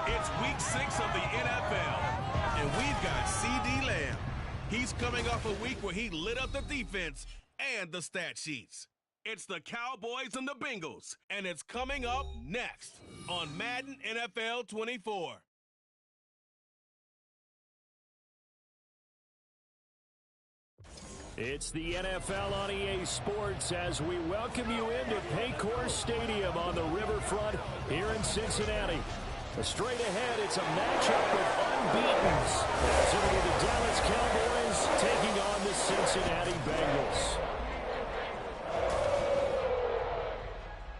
It's week 6 of the NFL, and we've got C.D. Lamb. He's coming off a week where he lit up the defense and the stat sheets. It's the Cowboys and the Bengals, and it's coming up next on Madden NFL 24. It's the NFL on EA Sports as we welcome you into Paycor Stadium on the riverfront here in Cincinnati. Straight ahead, it's a matchup of unbeatens. As it'll be the Dallas Cowboys taking on the Cincinnati Bengals.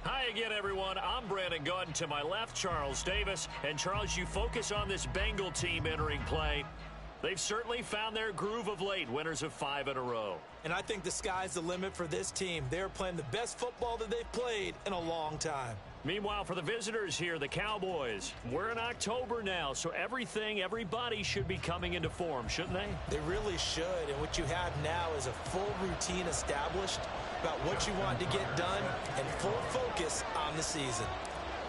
Hi again, everyone. I'm Brandon Gunn. To my left, Charles Davis. And Charles, you focus on this Bengal team entering play. They've certainly found their groove of late, winners of 5 in a row. And I think the sky's the limit for this team. They're playing the best football that they've played in a long time. Meanwhile, for the visitors here, the Cowboys, we're in October now, so everybody should be coming into form, shouldn't they? They really should, and what you have now is a full routine established about what you want to get done and full focus on the season.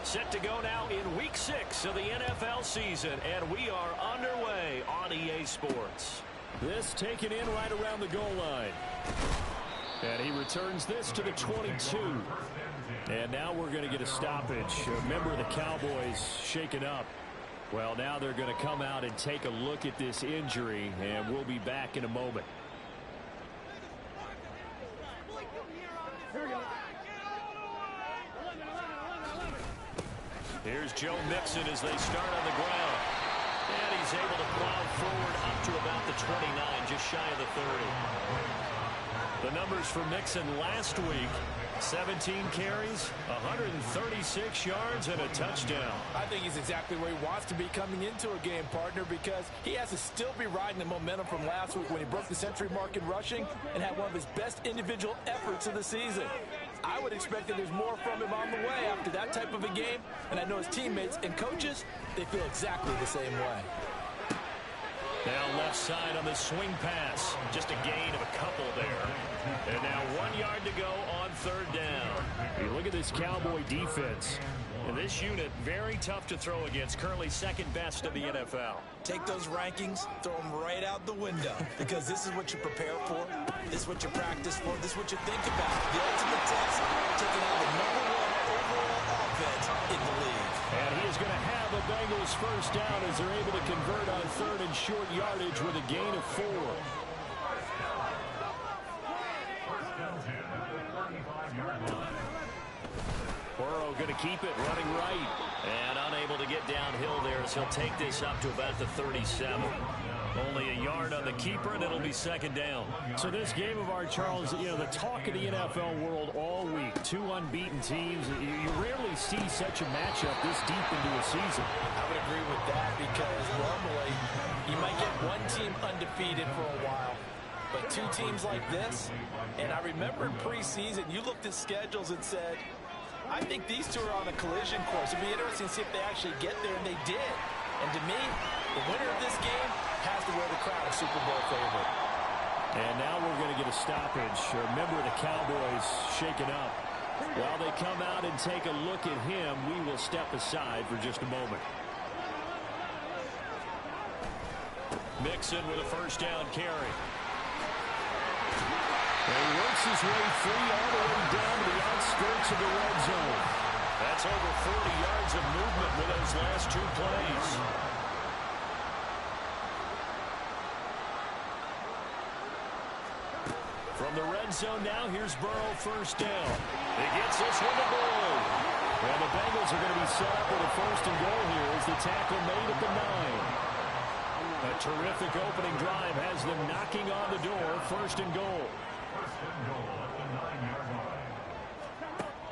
Set to go now in Week 6 of the NFL season, and we are underway on EA Sports. This taken in right around the goal line. And he returns this to the 22. And now we're going to get a stoppage. A member of the Cowboys shaken up. Well, now they're going to come out and take a look at this injury, and we'll be back in a moment. Here's Joe Mixon as they start on the ground. And he's able to plow forward up to about the 29, just shy of the 30. The numbers for Mixon last week: 17 carries, 136 yards, and a touchdown. I think he's exactly where he wants to be coming into a game, partner, because he has to still be riding the momentum from last week when he broke the century mark in rushing and had one of his best individual efforts of the season. I would expect that there's more from him on the way after that type of a game, and I know his teammates and coaches, they feel exactly the same way. Now left side on the swing pass. Just a gain of a couple there. And now 1 yard to go on third down. You look at this Cowboy defense. And this unit, very tough to throw against. Currently second best in the NFL. Take those rankings, throw them right out the window. Because this is what you prepare for. This is what you practice for. This is what you think about. The ultimate test, taking out the #1 overall offense in the league. And he is going to have a Bengals first down as they're able to convert on third and short yardage with a gain of 4. Burrow going to keep it, running right. And unable to get downhill there as he'll take this up to about the 37. Only a yard on the keeper, and it'll be second down. So this game of ours, Charles, you know, the talk of the NFL world all week. 2 unbeaten teams. You rarely see such a matchup this deep into a season. I would agree with that because normally you might get one team undefeated for a while. But 2 teams like this, and I remember in preseason, you looked at schedules and said, I think these 2 are on a collision course. It'd be interesting to see if they actually get there, and they did. And to me, the winner of this game has to wear the crown of Super Bowl favorite. And now we're going to get a stoppage. Remember, the Cowboys shaken up. While they come out and take a look at him, we will step aside for just a moment. Mixon with a first down carry. And he works his way free all the way down to the outskirts of the red zone. That's over 40 yards of movement with those last 2 plays. From the red zone now, here's Burrow first down. He gets this one to goal. And the Bengals are going to be set up with a first and goal here as the tackle made at the 9. A terrific opening drive has them knocking on the door, first and goal.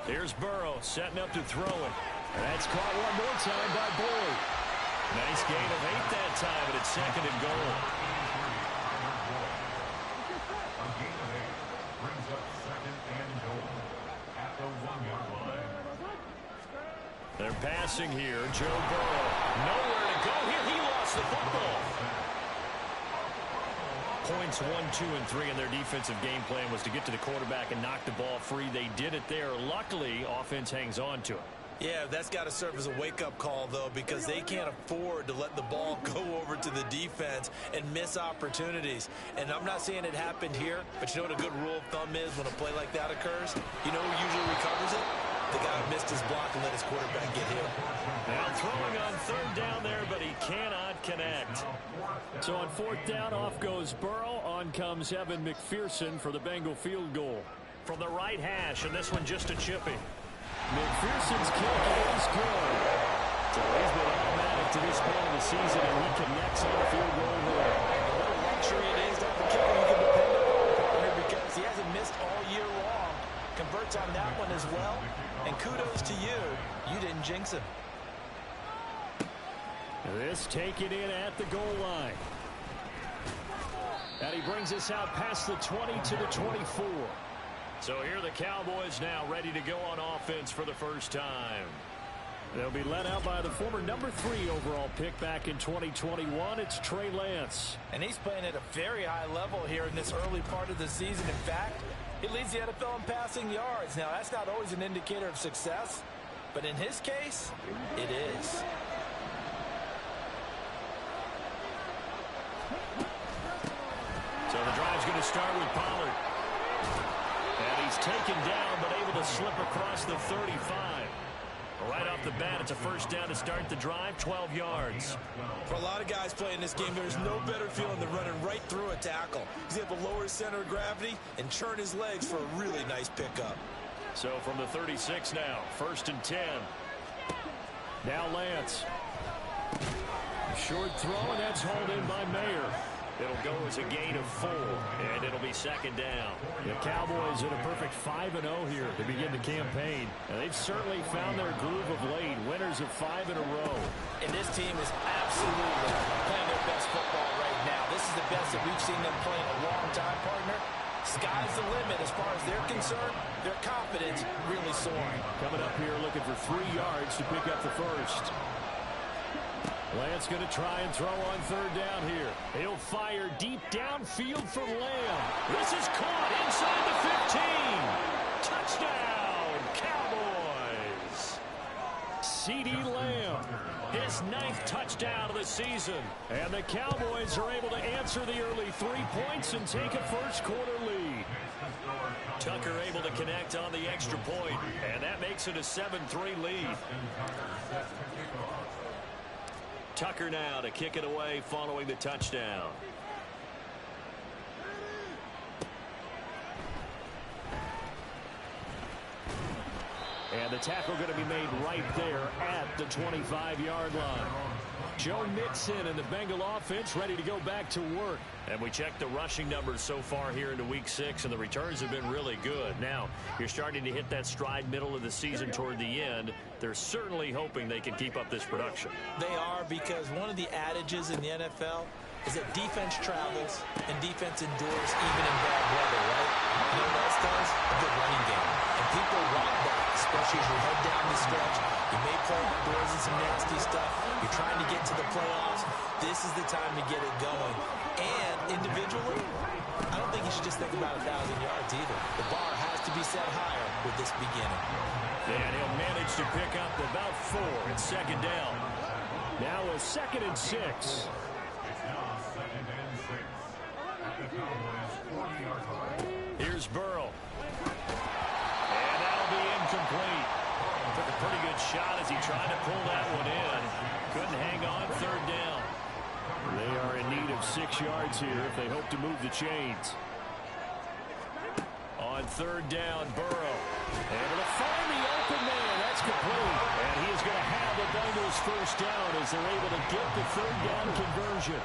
Here's Burrow setting up to throw it. And that's caught one more time by Boyd. Nice gain of 8 that time, but it's 2nd and goal. They're passing here. Joe Burrow. Nowhere to go here. He lost the football. Points 1, 2, and 3 in their defensive game plan was to get to the quarterback and knock the ball free. They did it there. Luckily, offense hangs on to it. Yeah, that's got to serve as a wake-up call, though, because they can't afford to let the ball go over to the defense and miss opportunities. And I'm not saying it happened here, but you know what a good rule of thumb is when a play like that occurs? You know who usually recovers it? The guy who missed his block and let his quarterback get hit. Now throwing on 3rd down there, but he cannot connect. So on 4th down, off goes Burrow. On comes Evan McPherson for the Bengal field goal. From the right hash, and this one just a chipping. McPherson's kick is good. So he's been automatic to this point of the season, and he connects on the field goal there. What a luxury it is to have a kicker you can depend on, because he hasn't missed all year long. Converts on that one as well. And kudos to you. You didn't jinx him. This taken in at the goal line. And he brings us out past the 20 to the 24. So here are the Cowboys now ready to go on offense for the first time. They'll be led out by the former number 3 overall pick back in 2021. It's Trey Lance. And he's playing at a very high level here in this early part of the season. In fact, he leads the NFL in passing yards. Now, that's not always an indicator of success, but in his case, it is. So the drive's going to start with Pollard. And he's taken down, but able to slip across the 35. Right off the bat, it's a first down to start the drive, 12 yards. For a lot of guys playing this game, there's no better feeling than running right through a tackle. He's able to lower his center of gravity and churn his legs for a really nice pickup. So from the 36 now, 1st and 10. Now Lance. Short throw, and that's hauled in by Mayer. It'll go as a gain of 4, and it'll be 2nd down. The Cowboys in a perfect 5-0 here to begin the campaign. And they've certainly found their groove of late, winners of 5 in a row. And this team is absolutely playing their best football right now. This is the best that we've seen them play in a long time, partner. Sky's the limit as far as they're concerned. Their confidence really soaring. Coming up here looking for 3 yards to pick up the first. Lance going to try and throw on 3rd down here. He'll fire deep downfield for Lamb. This is caught inside the 15. Touchdown, Cowboys. CeeDee Lamb, his 9th touchdown of the season. And the Cowboys are able to answer the early 3 points and take a first-quarter lead. Tucker able to connect on the extra point, and that makes it a 7-3 lead. Tucker now to kick it away following the touchdown. And the tackle going to be made right there at the 25-yard line. Joe Mixon and the Bengal offense ready to go back to work. And we checked the rushing numbers so far here into Week 6, and the returns have been really good. Now, you're starting to hit that stride middle of the season toward the end. They're certainly hoping they can keep up this production. They are, because one of the adages in the NFL is that defense travels and defense endures even in bad weather, right? You know what else does? A good running game. And people want that, especially as you head down the stretch. You may play outdoors and some nasty stuff. You're trying to get to the playoffs. This is the time to get it going. And individually, I don't think you should just think about 1,000 yards either. The bar has to be set higher with this beginning. And he'll manage to pick up about 4 and 2nd down. Now a 2nd and 6. Here's Burrow. And that'll be incomplete. Took a pretty good shot as he tried to pull that one in. Couldn't hang on 3rd down. They are in need of 6 yards here if they hope to move the chains. On 3rd down, Burrow. Able to find the open man. That's complete. And he is going to have the Bengals first down as they're able to get the 3rd down conversion.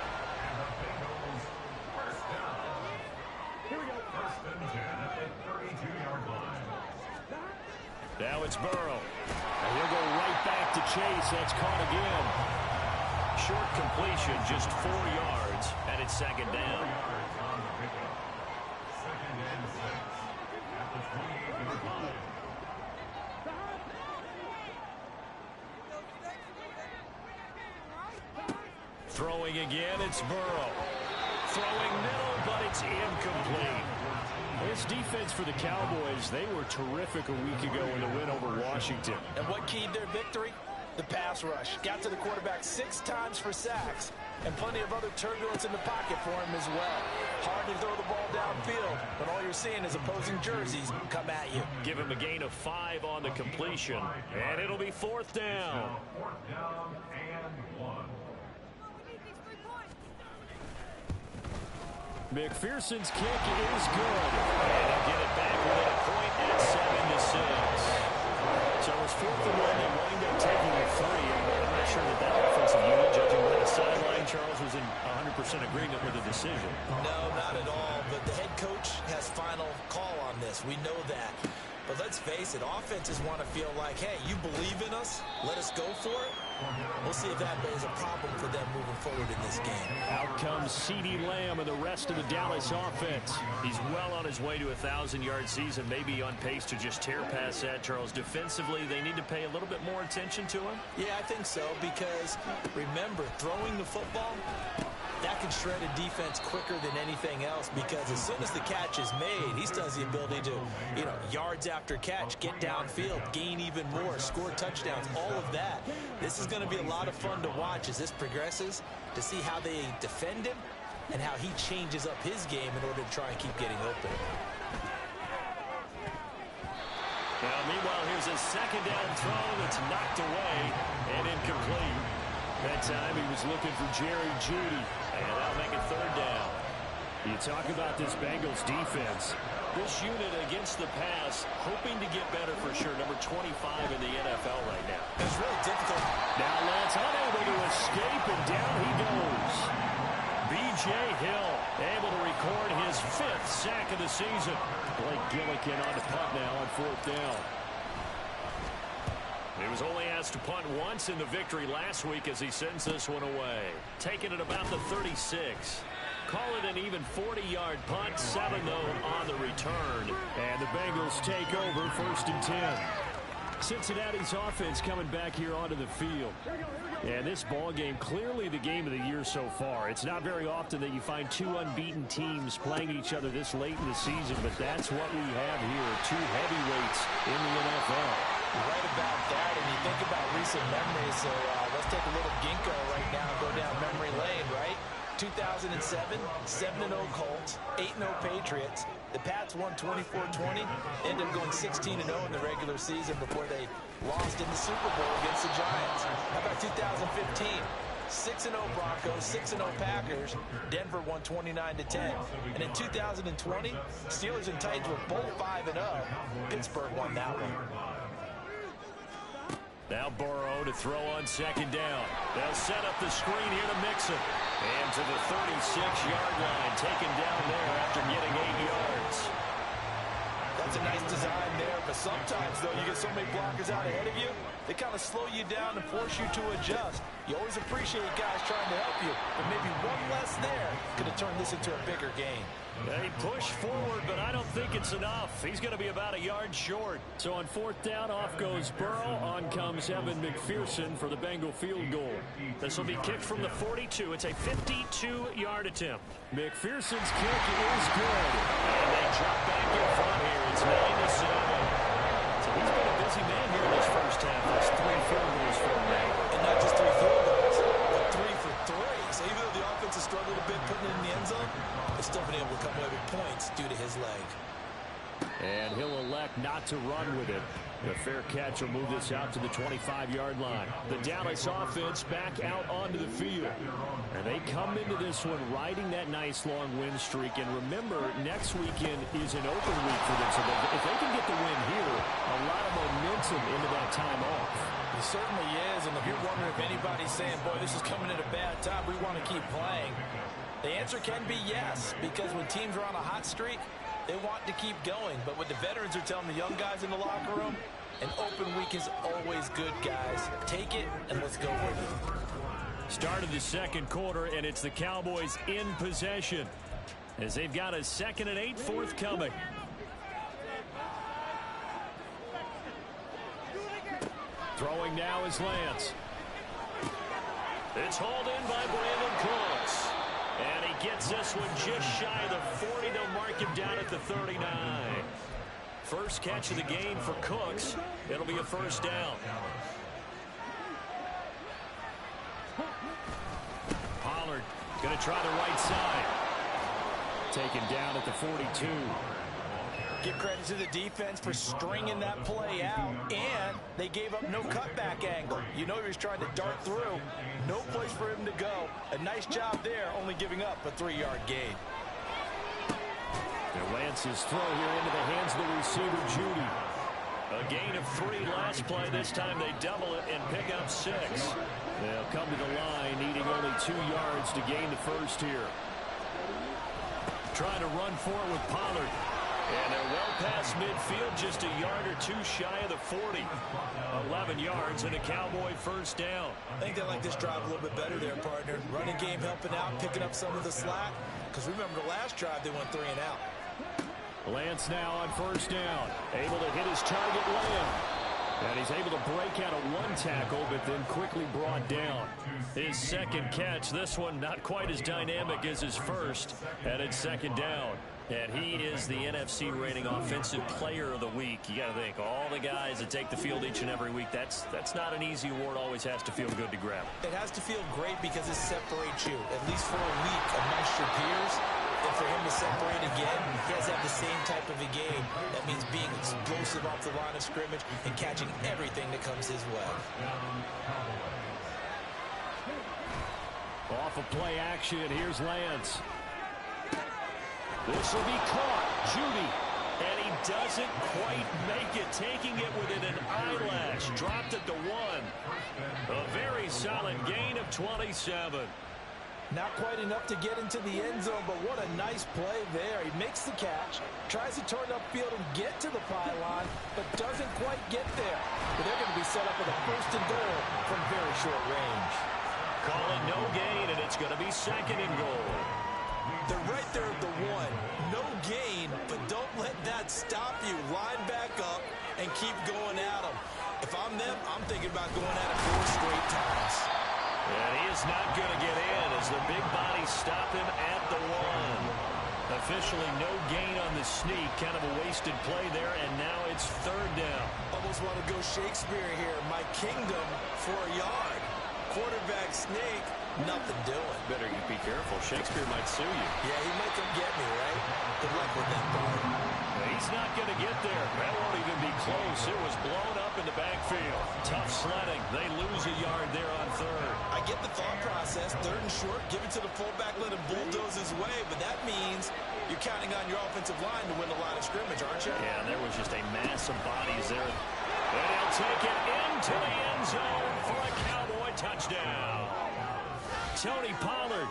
Now face. That's caught again. Short completion, just 4 yards, and it's second down. Throwing again, it's Burrow. Throwing middle, but it's incomplete. This defense for the Cowboys, they were terrific a week ago in the win over Washington. And what keyed their victory? The pass rush. Got to the quarterback 6 times for sacks, and plenty of other turbulence in the pocket for him as well. Hard to throw the ball downfield, but all you're seeing is opposing jerseys come at you. Give him a gain of 5 on the completion, and it'll be 4th down. McPherson's kick is good. And they'll get it back within a point at 7-6. So it was 4th and 1. They wind up taking a 3. I'm not sure that offensive unit, judging by the sideline, Charles, was in 100% agreement with the decision. No, not at all. But the head coach has final call on this. We know that. But let's face it, offenses want to feel like, hey, you believe in us, let us go for it. We'll see if that is a problem for them moving forward in this game. Out comes CeeDee Lamb and the rest of the Dallas offense. He's well on his way to a 1,000-yard season, maybe on pace to just tear past that, Charles. Defensively, they need to pay a little bit more attention to him? Yeah, I think so, because remember, throwing the football, that can shred a defense quicker than anything else, because as soon as the catch is made, he still has the ability to, yards after catch, get downfield, gain even more, score touchdowns, all of that. This is going to be a lot of fun to watch as this progresses, to see how they defend him and how he changes up his game in order to try and keep getting open. Now, meanwhile, here's a second down throw that's knocked away and incomplete. That time he was looking for Jerry Jeudy, and that'll make it 3rd down. You talk about this Bengals defense. This unit against the pass, hoping to get better for sure. Number 25 in the NFL right now. It's really difficult. Now Lance unable to escape, and down he goes. B.J. Hill able to record his 5th sack of the season. Blake Gillikin on the punt now on 4th down. He was only asked to punt once in the victory last week as he sends this one away. Taking it about the 36. Call it an even 40-yard punt, 7-0 on the return. And the Bengals take over 1st and 10. Cincinnati's offense coming back here onto the field. And this ball game, clearly the game of the year so far. It's not very often that you find 2 unbeaten teams playing each other this late in the season, but that's what we have here, 2 heavyweights in the NFL. Right about that, and you think about recent memories, so let's take a little ginkgo right now and go down memory lane, right? 2007, 7-0 Colts, 8-0 Patriots. The Pats won 24-20, ended up going 16-0 in the regular season before they lost in the Super Bowl against the Giants. How about 2015? 6-0 Broncos, 6-0 Packers. Denver won 29-10. And in 2020, Steelers and Titans were both 5-0. Pittsburgh won that one. Now Burrow to throw on 2nd down. They'll set up the screen here to Mixon. And to the 36-yard line, taken down there after getting 8 yards. That's a nice design there, but sometimes, though, you get so many blockers out ahead of you, they kind of slow you down and force you to adjust. You always appreciate guys trying to help you, but maybe one less there could have turned this into a bigger game. They push forward, but I don't think it's enough. He's going to be about a yard short. So on 4th down, off goes Burrow. On comes Evan McPherson for the Bengal field goal. This will be kicked from the 42. It's a 52-yard attempt. McPherson's kick is good. And they drop back in front here. It's 9-7. So he's been a busy man here in this first half. That's 3 field goals for him now. And not just 3 field goals, but 3 for 3. So even though the offense has struggled a bit putting it in the end zone, they've still been able to come away with points due to his leg. And he'll elect not to run with it. The fair catch will move this out to the 25-yard line. The Dallas offense back out onto the field. And they come into this one riding that nice long win streak. And remember, next weekend is an open week for them. So if they can get the win here, a lot of momentum into that time off. It certainly is. And if you're wondering if anybody's saying, boy, this is coming at a bad time, we want to keep playing, the answer can be yes. Because when teams are on a hot streak, they want to keep going. But what the veterans are telling the young guys in the locker room, An open week is always good, guys. Take it, and let's go with it. Start of the second quarter, and it's the Cowboys in possession as they've got a 2nd and 8 forthcoming. Throwing now is Lance. It's hauled in by Brandon Cooks. And he gets this one just shy of the 40. They'll mark him down at the 39. First catch of the game for Cooks. It'll be a first down. Pollard going to try the right side. Taken down at the 42. Give credit to the defense for stringing that play out, and they gave up no cutback angle. You know he was trying to dart through. No place for him to go. A nice job there, only giving up a 3-yard gain. And Lance's throw here into the hands of the receiver, Judy. A gain of 3 last play. This time they double it and pick up 6. They'll come to the line, needing only 2 yards to gain the first here. Trying to run forward with Pollard. And they're well past midfield, just a yard or 2 shy of the 40. 11 yards and a Cowboy first down. I think they like this drive a little bit better there, partner. Running game helping out, picking up some of the slack. Because remember the last drive, they went 3 and out. Lance now on first down. Able to hit his target, Lamb. And he's able to break out of 1 tackle, but then quickly brought down. His second catch, this one not quite as dynamic as his first, and it's 2nd down. And he is the NFC reigning offensive player of the week. You got to think, all the guys that take the field each and every week, that's not an easy award. Always has to feel good to grab. It has to feel great because it separates you, at least for a week, amongst your peers. And for him to separate again, he has to have the same type of a game. That means being explosive off the line of scrimmage and catching everything that comes his way. Off of play action, here's Lance. This will be caught. Judy. And he doesn't quite make it, taking it within an eyelash. Dropped it to 1. A very solid gain of 27. Not quite enough to get into the end zone, but what a nice play there. He makes the catch, tries to turn upfield and get to the pylon, but doesn't quite get there. But they're going to be set up with a 1st and goal from very short range. Calling no gain, and it's going to be 2nd and goal. They're right there at the 1. No gain, but don't let that stop you. Line back up and keep going at them. If I'm them, I'm thinking about going at it 4 straight times. And he is not going to get in as the big bodies stop him at the 1. Officially no gain on the sneak. Kind of a wasted play there, and now it's 3rd down. Almost want to go Shakespeare here. My kingdom for a yard. Quarterback sneak, nothing doing. Better be careful. Shakespeare might sue you. Yeah, he might come get me, right? Good luck with that part. He's not going to get there. That won't even be close. It was blown up in the backfield. Tough sledding. They lose a yard there on 3rd. I get the thought process. 3rd and short, give it to the fullback, let him bulldoze his way. But that means you're counting on your offensive line to win the line of scrimmage, aren't you? Yeah, there was just a mass of bodies there. And he'll take it into the end zone for a Cowboy touchdown. Tony Pollard,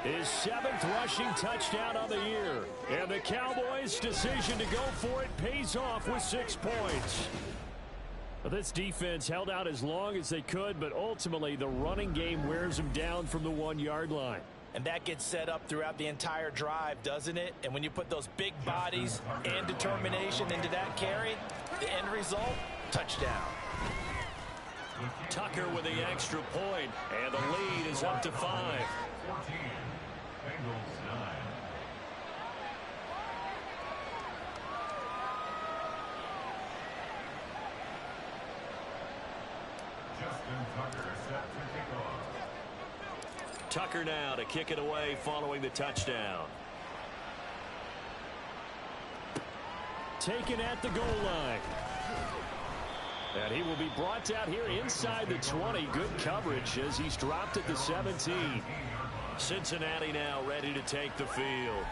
his 7th rushing touchdown on the year. And the Cowboys' decision to go for it pays off with 6 points. Well, this defense held out as long as they could, but ultimately the running game wears them down from the 1-yard line. And that gets set up throughout the entire drive, doesn't it? And when you put those big bodies and determination into that carry, the end result, touchdown. Tucker with the extra point, and the lead is up to 5. Tucker now to kick it away following the touchdown. Taken at the goal line. And he will be brought out here inside the 20. Good coverage as he's dropped at the 17. Cincinnati now ready to take the field.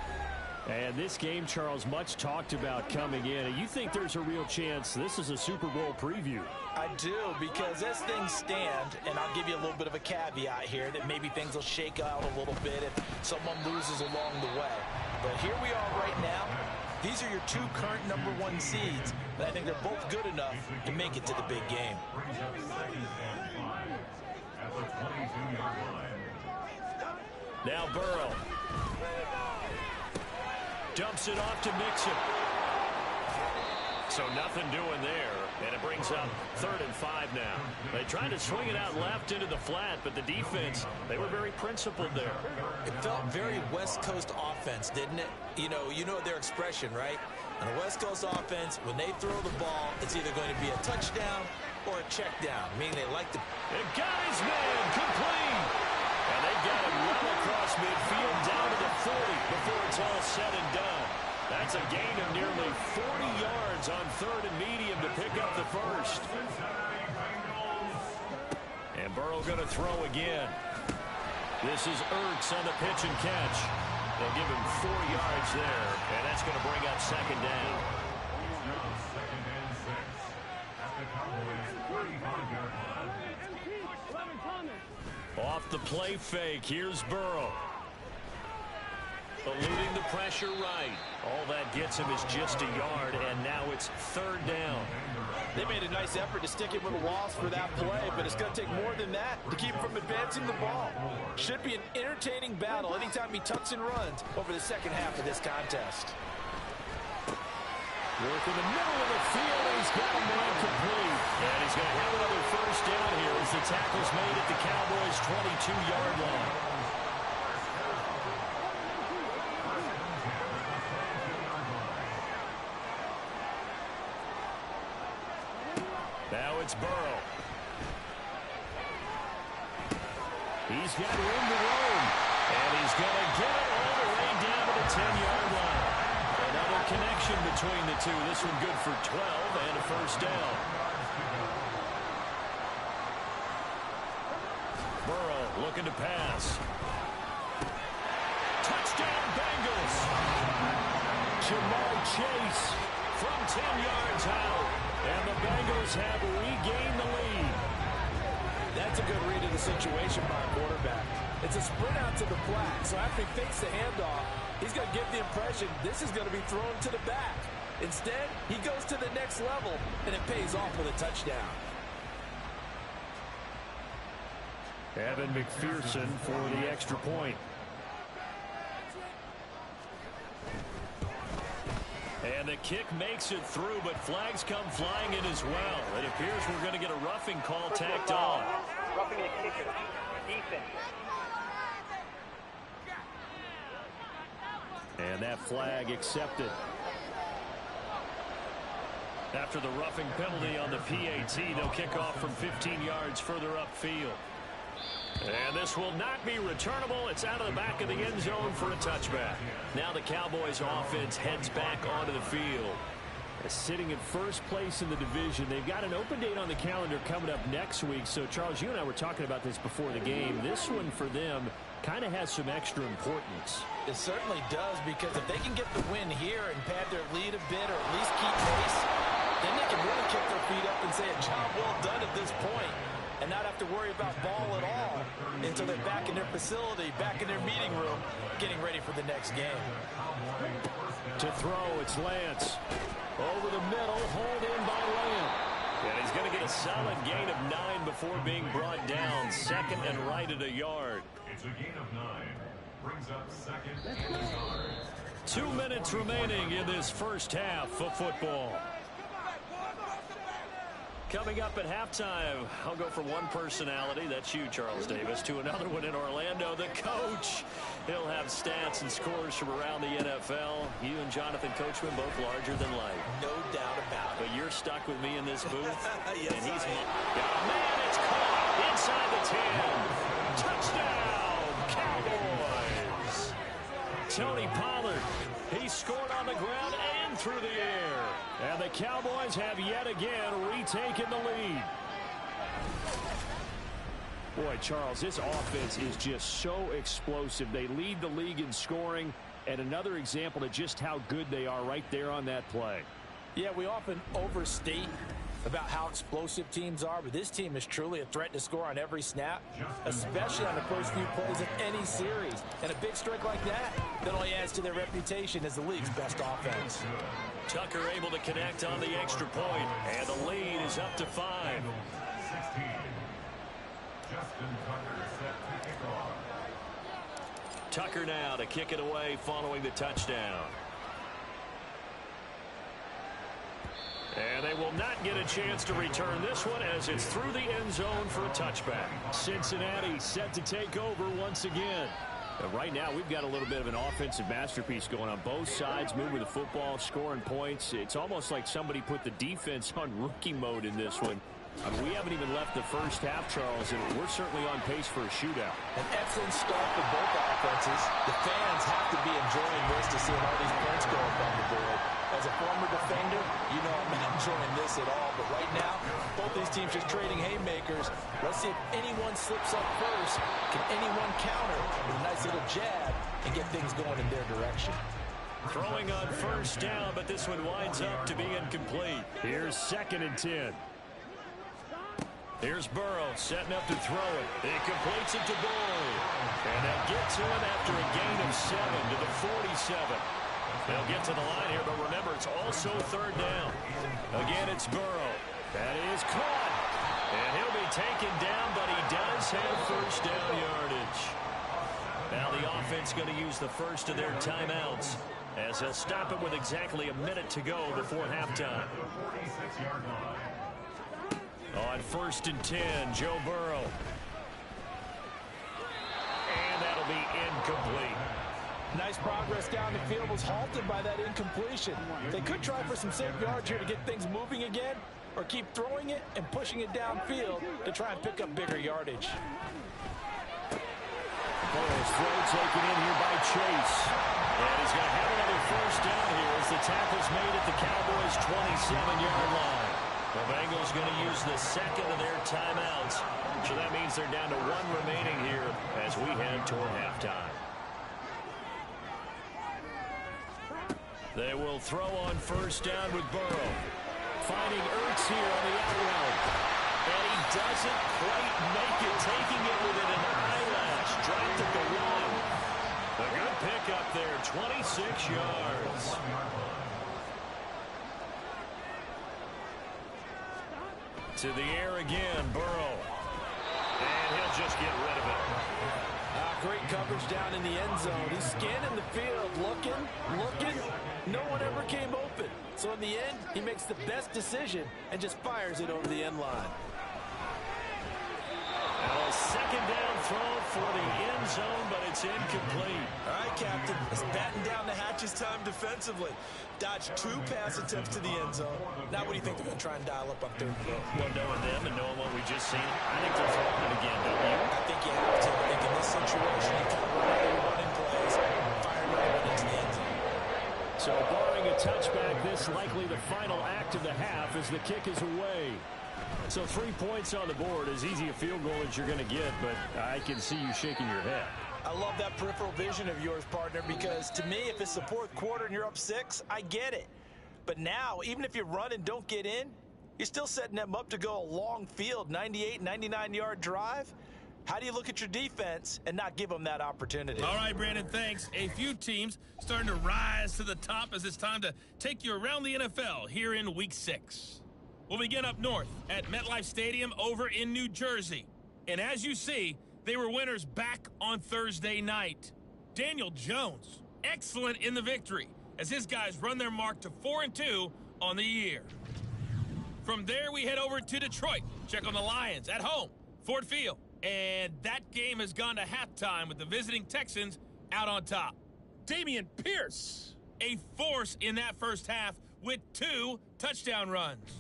And this game, Charles, much talked about coming in. You think there's a real chance this is a Super Bowl preview? I do, because as things stand, and I'll give you a little bit of a caveat here, that maybe things will shake out a little bit if someone loses along the way. But here we are right now. These are your two current #1 seeds, and I think they're both good enough to make it to the big game. Now Burrow. Dumps it off to Mixon. So nothing doing there, and it brings up 3rd and 5 now. They tried to swing it out left into the flat, but the defense, they were very principled there. It felt very West Coast offense, didn't it? You know their expression, right? On a West Coast offense, when they throw the ball, it's either going to be a touchdown or a check down, meaning they like to... It got his man complete. And they got him well across midfield down to the 40 before it's all said and done. That's a gain of nearly 40 yards on 3rd and medium to pick up the first. And Burrow going to throw again. This is Ertz on the pitch and catch. They'll give him 4 yards there, and that's going to bring up 2nd down. Off the play fake, here's Burrow. Eluding the pressure right. All that gets him is just a yard, and now it's 3rd down. They made a nice effort to stick him with a loss for that play, but it's going to take more than that to keep him from advancing the ball. Should be an entertaining battle anytime he tucks and runs over the second half of this contest. Work in the middle of the field, and he's got a man complete. And he's going to have another first down here as the tackle's made at the Cowboys' 22-yard line. Now it's Burrow. He's got room to roam. And he's going to get it all the way down to the 10-yard line. Another connection between the two. This one good for 12 and a first down. Burrow looking to pass. Touchdown Bengals. Jamar Chase from 10 yards out. And the Bengals have regained the lead. That's a good read of the situation by a quarterback. It's a sprint out to the flat, so after he fakes the handoff, he's going to give the impression this is going to be thrown to the back. Instead, he goes to the next level, and it pays off with a touchdown. Evan McPherson for the extra point. And the kick makes it through, but flags come flying in as well. It appears we're going to get a roughing call tacked on. Roughing a kicker. Defense. And that flag accepted. After the roughing penalty on the PAT, they'll kick off from 15 yards further upfield. And this will not be returnable. It's out of the back of the end zone for a touchback. Now the Cowboys offense heads back onto the field. Sitting in first place in the division. They've got an open date on the calendar coming up next week. So, Charles, you and I were talking about this before the game. This one for them kind of has some extra importance. It certainly does, because if they can get the win here and pad their lead a bit or at least keep pace, then they can really kick their feet up and say a job well done at this point and not have to worry about ball at all until they're back in their facility, back in their meeting room, getting ready for the next game. To throw, it's Lance. Over the middle, hauled in by Lamb. And he's going to get a solid gain of 9 before being brought down. Second and right at a yard. It's a gain of 9. Brings up 2nd and yard. 2 minutes remaining in this first half of football. Coming up at halftime, I'll go from one personality, that's you, Charles Davis, to another one in Orlando, the coach. He'll have stats and scores from around the NFL. You and Jonathan Coachman both larger than life. No doubt about it. But you're stuck with me in this booth. Yes, and he's I am. Oh, man, it's caught inside the 10. Touchdown, Cowboys. Tony Pollard, he scored on the ground and through the air. And the Cowboys have yet again retaken the lead. Boy, Charles, this offense is just so explosive. They lead the league in scoring, and another example of just how good they are right there on that play. Yeah, we often overstate about how explosive teams are, but this team is truly a threat to score on every snap, especially on the first few plays of any series. And a big strike like that only adds to their reputation as the league's best offense. Tucker able to connect on the extra point, and the lead is up to 5. Tucker now to kick it away following the touchdown. And they will not get a chance to return this one as it's through the end zone for a touchback. Cincinnati set to take over once again. Right now, we've got a little bit of an offensive masterpiece going on. Both sides moving the football, scoring points. It's almost like somebody put the defense on rookie mode in this one. We haven't even left the first half, Charles, and we're certainly on pace for a shootout. An excellent start for both offenses. The fans have to be enjoying this to see all these points go up on the board. As a former defender, you know I'm not enjoying this at all. But right now, both these teams just trading haymakers. Let's see if anyone slips up first. Can anyone counter with a nice little jab and get things going in their direction? Throwing on first down, but this one winds up to be incomplete. Here's 2nd and 10. Here's Burrow setting up to throw it. He completes it to Boyd. And they'll get to it after a gain of 7 to the 47. They'll get to the line here, but remember, it's also 3rd down. Again, it's Burrow. That is caught. And he'll be taken down, but he does have first down yardage. Now the offense going to use the first of their timeouts as they'll stop it with exactly a minute to go before halftime. On 1st and 10, Joe Burrow. And that'll be incomplete. Nice progress down the field was halted by that incompletion. They could try for some safe yards here to get things moving again, or keep throwing it and pushing it downfield to try and pick up bigger yardage. Burrow's throw taken in here by Chase. And he's going to have another first down here as the tackle's made at the Cowboys' 27-yard line. The Bengals going to use the 2nd of their timeouts. So that means they're down to 1 remaining here as we head toward halftime. They will throw on first down with Burrow. Finding Ertz here on the out route. And he doesn't quite make it, taking it within an eyelash. Dropped at the 1. A good pickup there, 26 yards. To the air again, Burrow. And he'll just get rid of it. Great coverage down in the end zone. He's scanning the field, looking. No one ever came open. So in the end, he makes the best decision and just fires it over the end line. Now a 2nd down throw for the end zone, but it's incomplete. All right, Captain. It's batten down the hatches time defensively. Dodged 2 pass attempts to the end zone. Now what do you think they're going to try and dial up on 3rd and 4? Well, knowing them and knowing what we just seen, I think they're throwing it again, don't you? I think you have to. I think in this situation, you kind of run out your running plays, fire another one into the end zone. So barring a touchback, this likely the final act of the half as the kick is away. So 3 points on the board, as easy a field goal as you're going to get, but I can see you shaking your head. I love that peripheral vision of yours, partner, because to me, if it's the 4th quarter and you're up 6, I get it. But now, even if you run and don't get in, you're still setting them up to go a long field, 98, 99-yard drive. How do you look at your defense and not give them that opportunity? All right, Brandon, thanks. A few teams starting to rise to the top as it's time to take you around the NFL here in Week 6. We'll begin up north at MetLife Stadium over in New Jersey. And as you see, they were winners back on Thursday night. Daniel Jones, excellent in the victory as his guys run their mark to 4-2 on the year. From there, we head over to Detroit. Check on the Lions at home, Ford Field. And that game has gone to halftime with the visiting Texans out on top. Dameon Pierce, a force in that first half with 2 touchdown runs.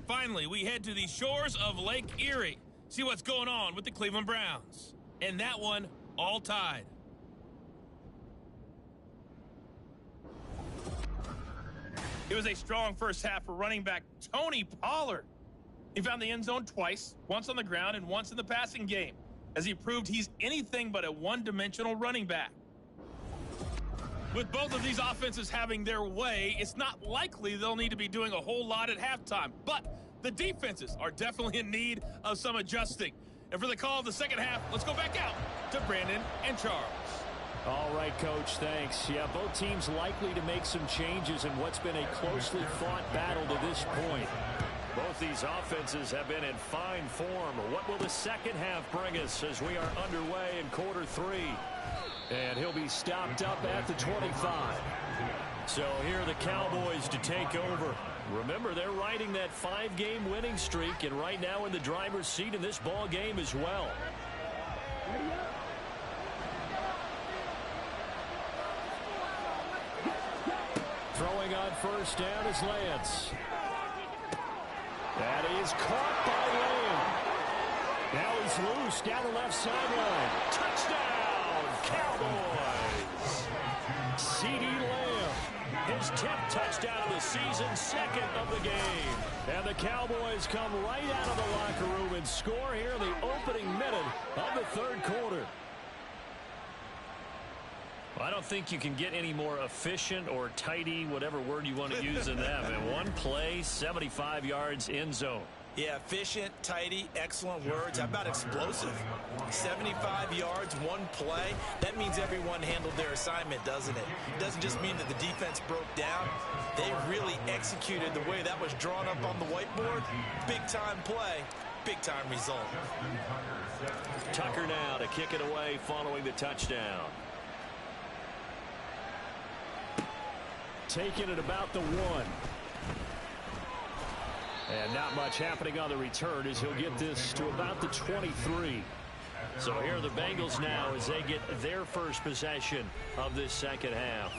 Finally, we head to the shores of Lake Erie. See what's going on with the Cleveland Browns. And that one all tied. It was a strong first half for running back Tony Pollard. He found the end zone twice, once on the ground and once in the passing game, as he proved he's anything but a one-dimensional running back. With both of these offenses having their way, it's not likely they'll need to be doing a whole lot at halftime. But the defenses are definitely in need of some adjusting. And for the call of the second half, let's go back out to Brandon and Charles. All right, Coach, thanks. Yeah, both teams likely to make some changes in what's been a closely fought battle to this point. Both these offenses have been in fine form. What will the second half bring us as we are underway in quarter 3? And he'll be stopped up at the 25. So here are the Cowboys to take over. Remember, they're riding that 5-game winning streak, and right now in the driver's seat in this ball game as well. Throwing on first down is Lance. That is caught by Lamb. Now he's loose down the left sideline. Touchdown, Cowboys. C.D. Lamb, his 10th touchdown of the season, 2nd of the game. And the Cowboys come right out of the locker room and score here in the opening minute of the 3rd quarter. Well, I don't think you can get any more efficient or tidy, whatever word you want to use in that. And one play, 75 yards in zone. Yeah, efficient, tidy, excellent words. How about explosive? 75 yards, one play. That means everyone handled their assignment, doesn't it? It doesn't just mean that the defense broke down. They really executed the way that was drawn up on the whiteboard. Big-time play, big-time result. Tucker now to kick it away following the touchdown. Taking it about the 1. And not much happening on the return as he'll get this to about the 23. So here are the Bengals now as they get their first possession of this second half.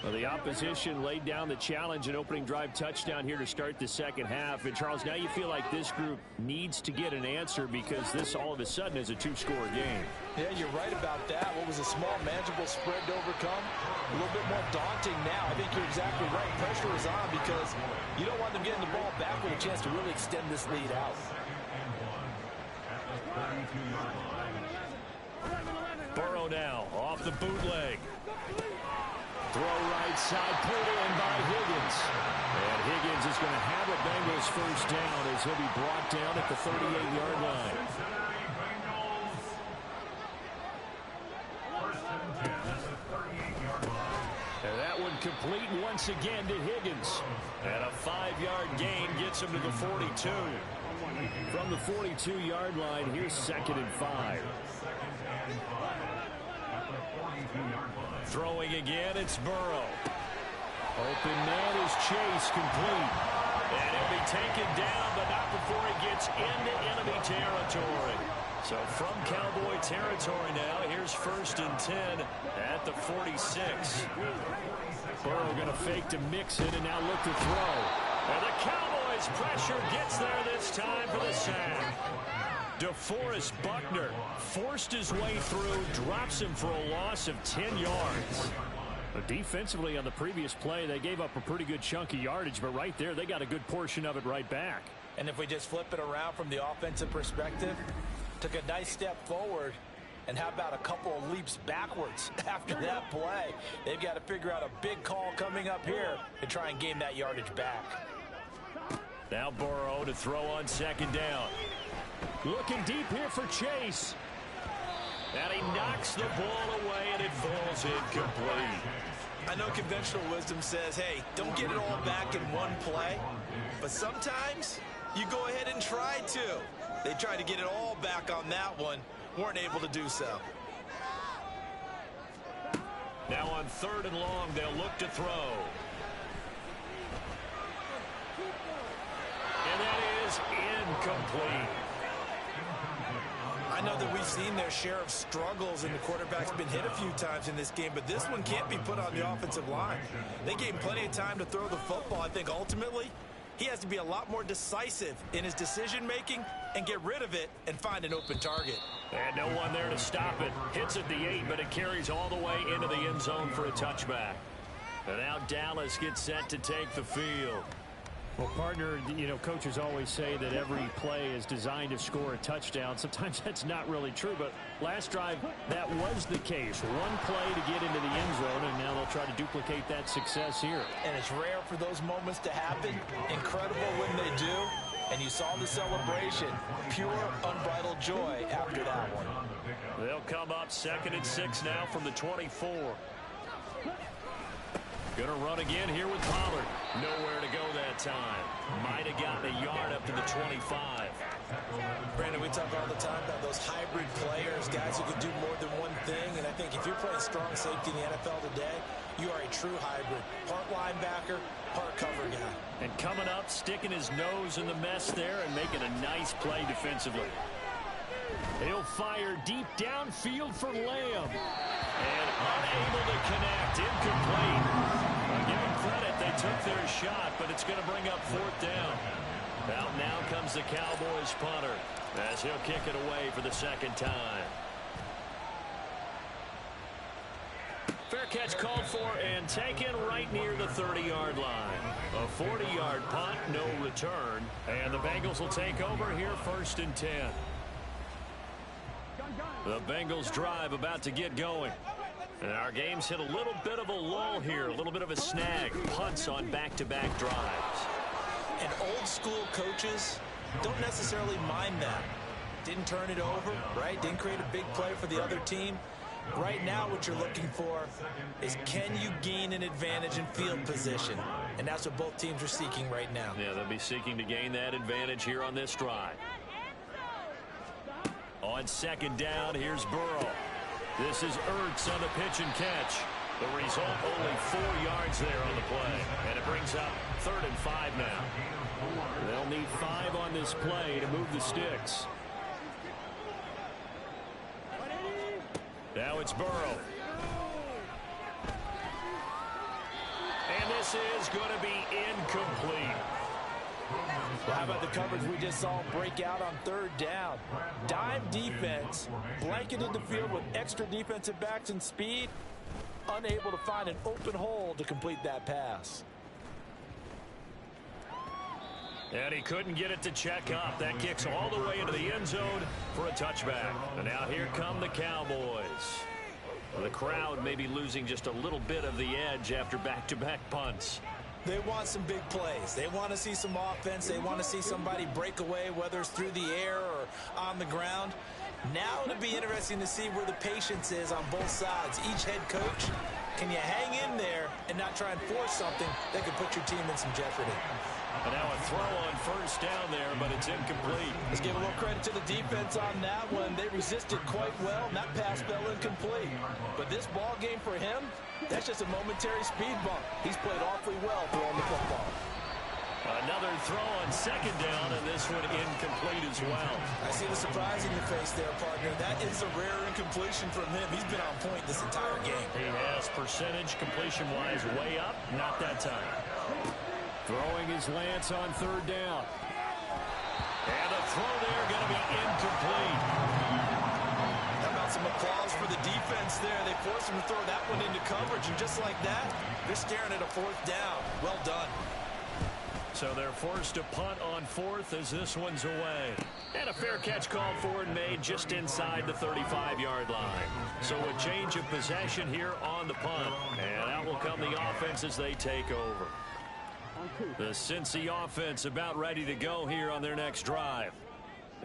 Well, the opposition laid down the challenge and opening drive touchdown here to start the second half. And, Charles, now you feel like this group needs to get an answer because this all of a sudden is a 2-score game. Yeah, you're right about that. What was a small, manageable spread to overcome? A little bit more daunting now. I think you're exactly right. Pressure is on because you don't want them getting the ball back with a chance to really extend this lead out. Burrow now off the bootleg. Throw right side, put in by Higgins. And Higgins is going to have a Bengals first down as he'll be brought down at the 38-yard line. And that one complete once again to Higgins. And a 5-yard gain gets him to the 42. From the 42-yard line, here's 2nd and 5. Throwing again, it's Burrow. Open man is Chase, complete. And he'll be taken down, but not before he gets into enemy territory. So from Cowboy territory now, here's 1st and 10 at the 46. Burrow going to fake to mix it and now look to throw. And the Cowboys pressure gets there this time for the sack. DeForest Buckner forced his way through, drops him for a loss of 10 yards. But defensively on the previous play, they gave up a pretty good chunk of yardage, but right there, they got a good portion of it right back. And if we just flip it around from the offensive perspective, took a nice step forward, and how about a couple of leaps backwards after that play? They've got to figure out a big call coming up here to try and gain that yardage back. Now Burrow to throw on 2nd down. Looking deep here for Chase. And he knocks the ball away, and it falls incomplete. I know conventional wisdom says, hey, don't get it all back in one play. But sometimes you go ahead and try to. They tried to get it all back on that one. Weren't able to do so. Now on 3rd and long, they'll look to throw. And that is incomplete. I know that we've seen their share of struggles, and the quarterback's been hit a few times in this game, but this one can't be put on the offensive line. They gave him plenty of time to throw the football. I think ultimately he has to be a lot more decisive in his decision-making and get rid of it and find an open target. And no one there to stop it. Hits at the 8, but it carries all the way into the end zone for a touchback. And now Dallas gets set to take the field. Well, partner, you know, coaches always say that every play is designed to score a touchdown. Sometimes that's not really true, but last drive, that was the case. One play to get into the end zone, and now they'll try to duplicate that success here. And it's rare for those moments to happen. Incredible when they do. And you saw the celebration. Pure, unbridled joy after that one. They'll come up 2nd and 6 now from the 24. Gonna run again here with Pollard. Nowhere to go that time. Might have gotten a yard up to the 25. Brandon, we talk all the time about those hybrid players, guys who can do more than one thing. And I think if you're playing strong safety in the NFL today, you are a true hybrid. Part linebacker, part cover guy. And coming up, sticking his nose in the mess there and making a nice play defensively. He'll fire deep downfield for Lamb. And unable to connect. Incomplete. I'll give them credit. They took their shot, but it's going to bring up 4th down. Out now comes the Cowboys punter as he'll kick it away for the 2nd time. Fair catch called for and taken right near the 30-yard line. A 40-yard punt, no return. And the Bengals will take over here 1st and 10. The Bengals drive about to get going. And our game's hit a little bit of a lull here, a little bit of a snag. Punts on back-to-back drives. And old school coaches don't necessarily mind that. Didn't turn it over, right? Didn't create a big play for the other team. Right now what you're looking for is can you gain an advantage in field position? And that's what both teams are seeking right now. Yeah, they'll be seeking to gain that advantage here on this drive. On 2nd down, here's Burrow. This is Ertz on the pitch and catch. The result, only 4 yards there on the play. And it brings up 3rd and 5 now. They'll need 5 on this play to move the sticks. Now it's Burrow. And this is going to be incomplete. Well, how about the coverage we just saw break out on 3rd down? Dime defense, blanketed the field with extra defensive backs and speed, unable to find an open hole to complete that pass. And he couldn't get it to check up. That kicks all the way into the end zone for a touchback. And now here come the Cowboys. The crowd may be losing just a little bit of the edge after back-to-back punts. They want some big plays. They want to see some offense. They want to see somebody break away, whether it's through the air or on the ground. Now it'll be interesting to see where the patience is on both sides. Each head coach, can you hang in there and not try and force something that could put your team in some jeopardy? And now a throw on 1st down there, but it's incomplete. Let's give a little credit to the defense on that one. They resisted quite well, and that pass fell incomplete. But this ball game for him, that's just a momentary speed bump. He's played awfully well throwing the football. Another throw on 2nd down, and this one incomplete as well. I see the surprise in your face there, partner. That is a rare incompletion from him. He's been on point this entire game. He has percentage completion-wise way up, not that time. Throwing his Lance on 3rd down. And the throw there going to be incomplete. How about some applause for the defense there? They forced him to throw that one into coverage, and just like that, they're staring at a 4th down. Well done. So they're forced to punt on 4th as this one's away. And a fair catch called for and made just inside the 35-yard line. So a change of possession here on the punt. And out will come the offense as they take over. The Cincy offense about ready to go here on their next drive.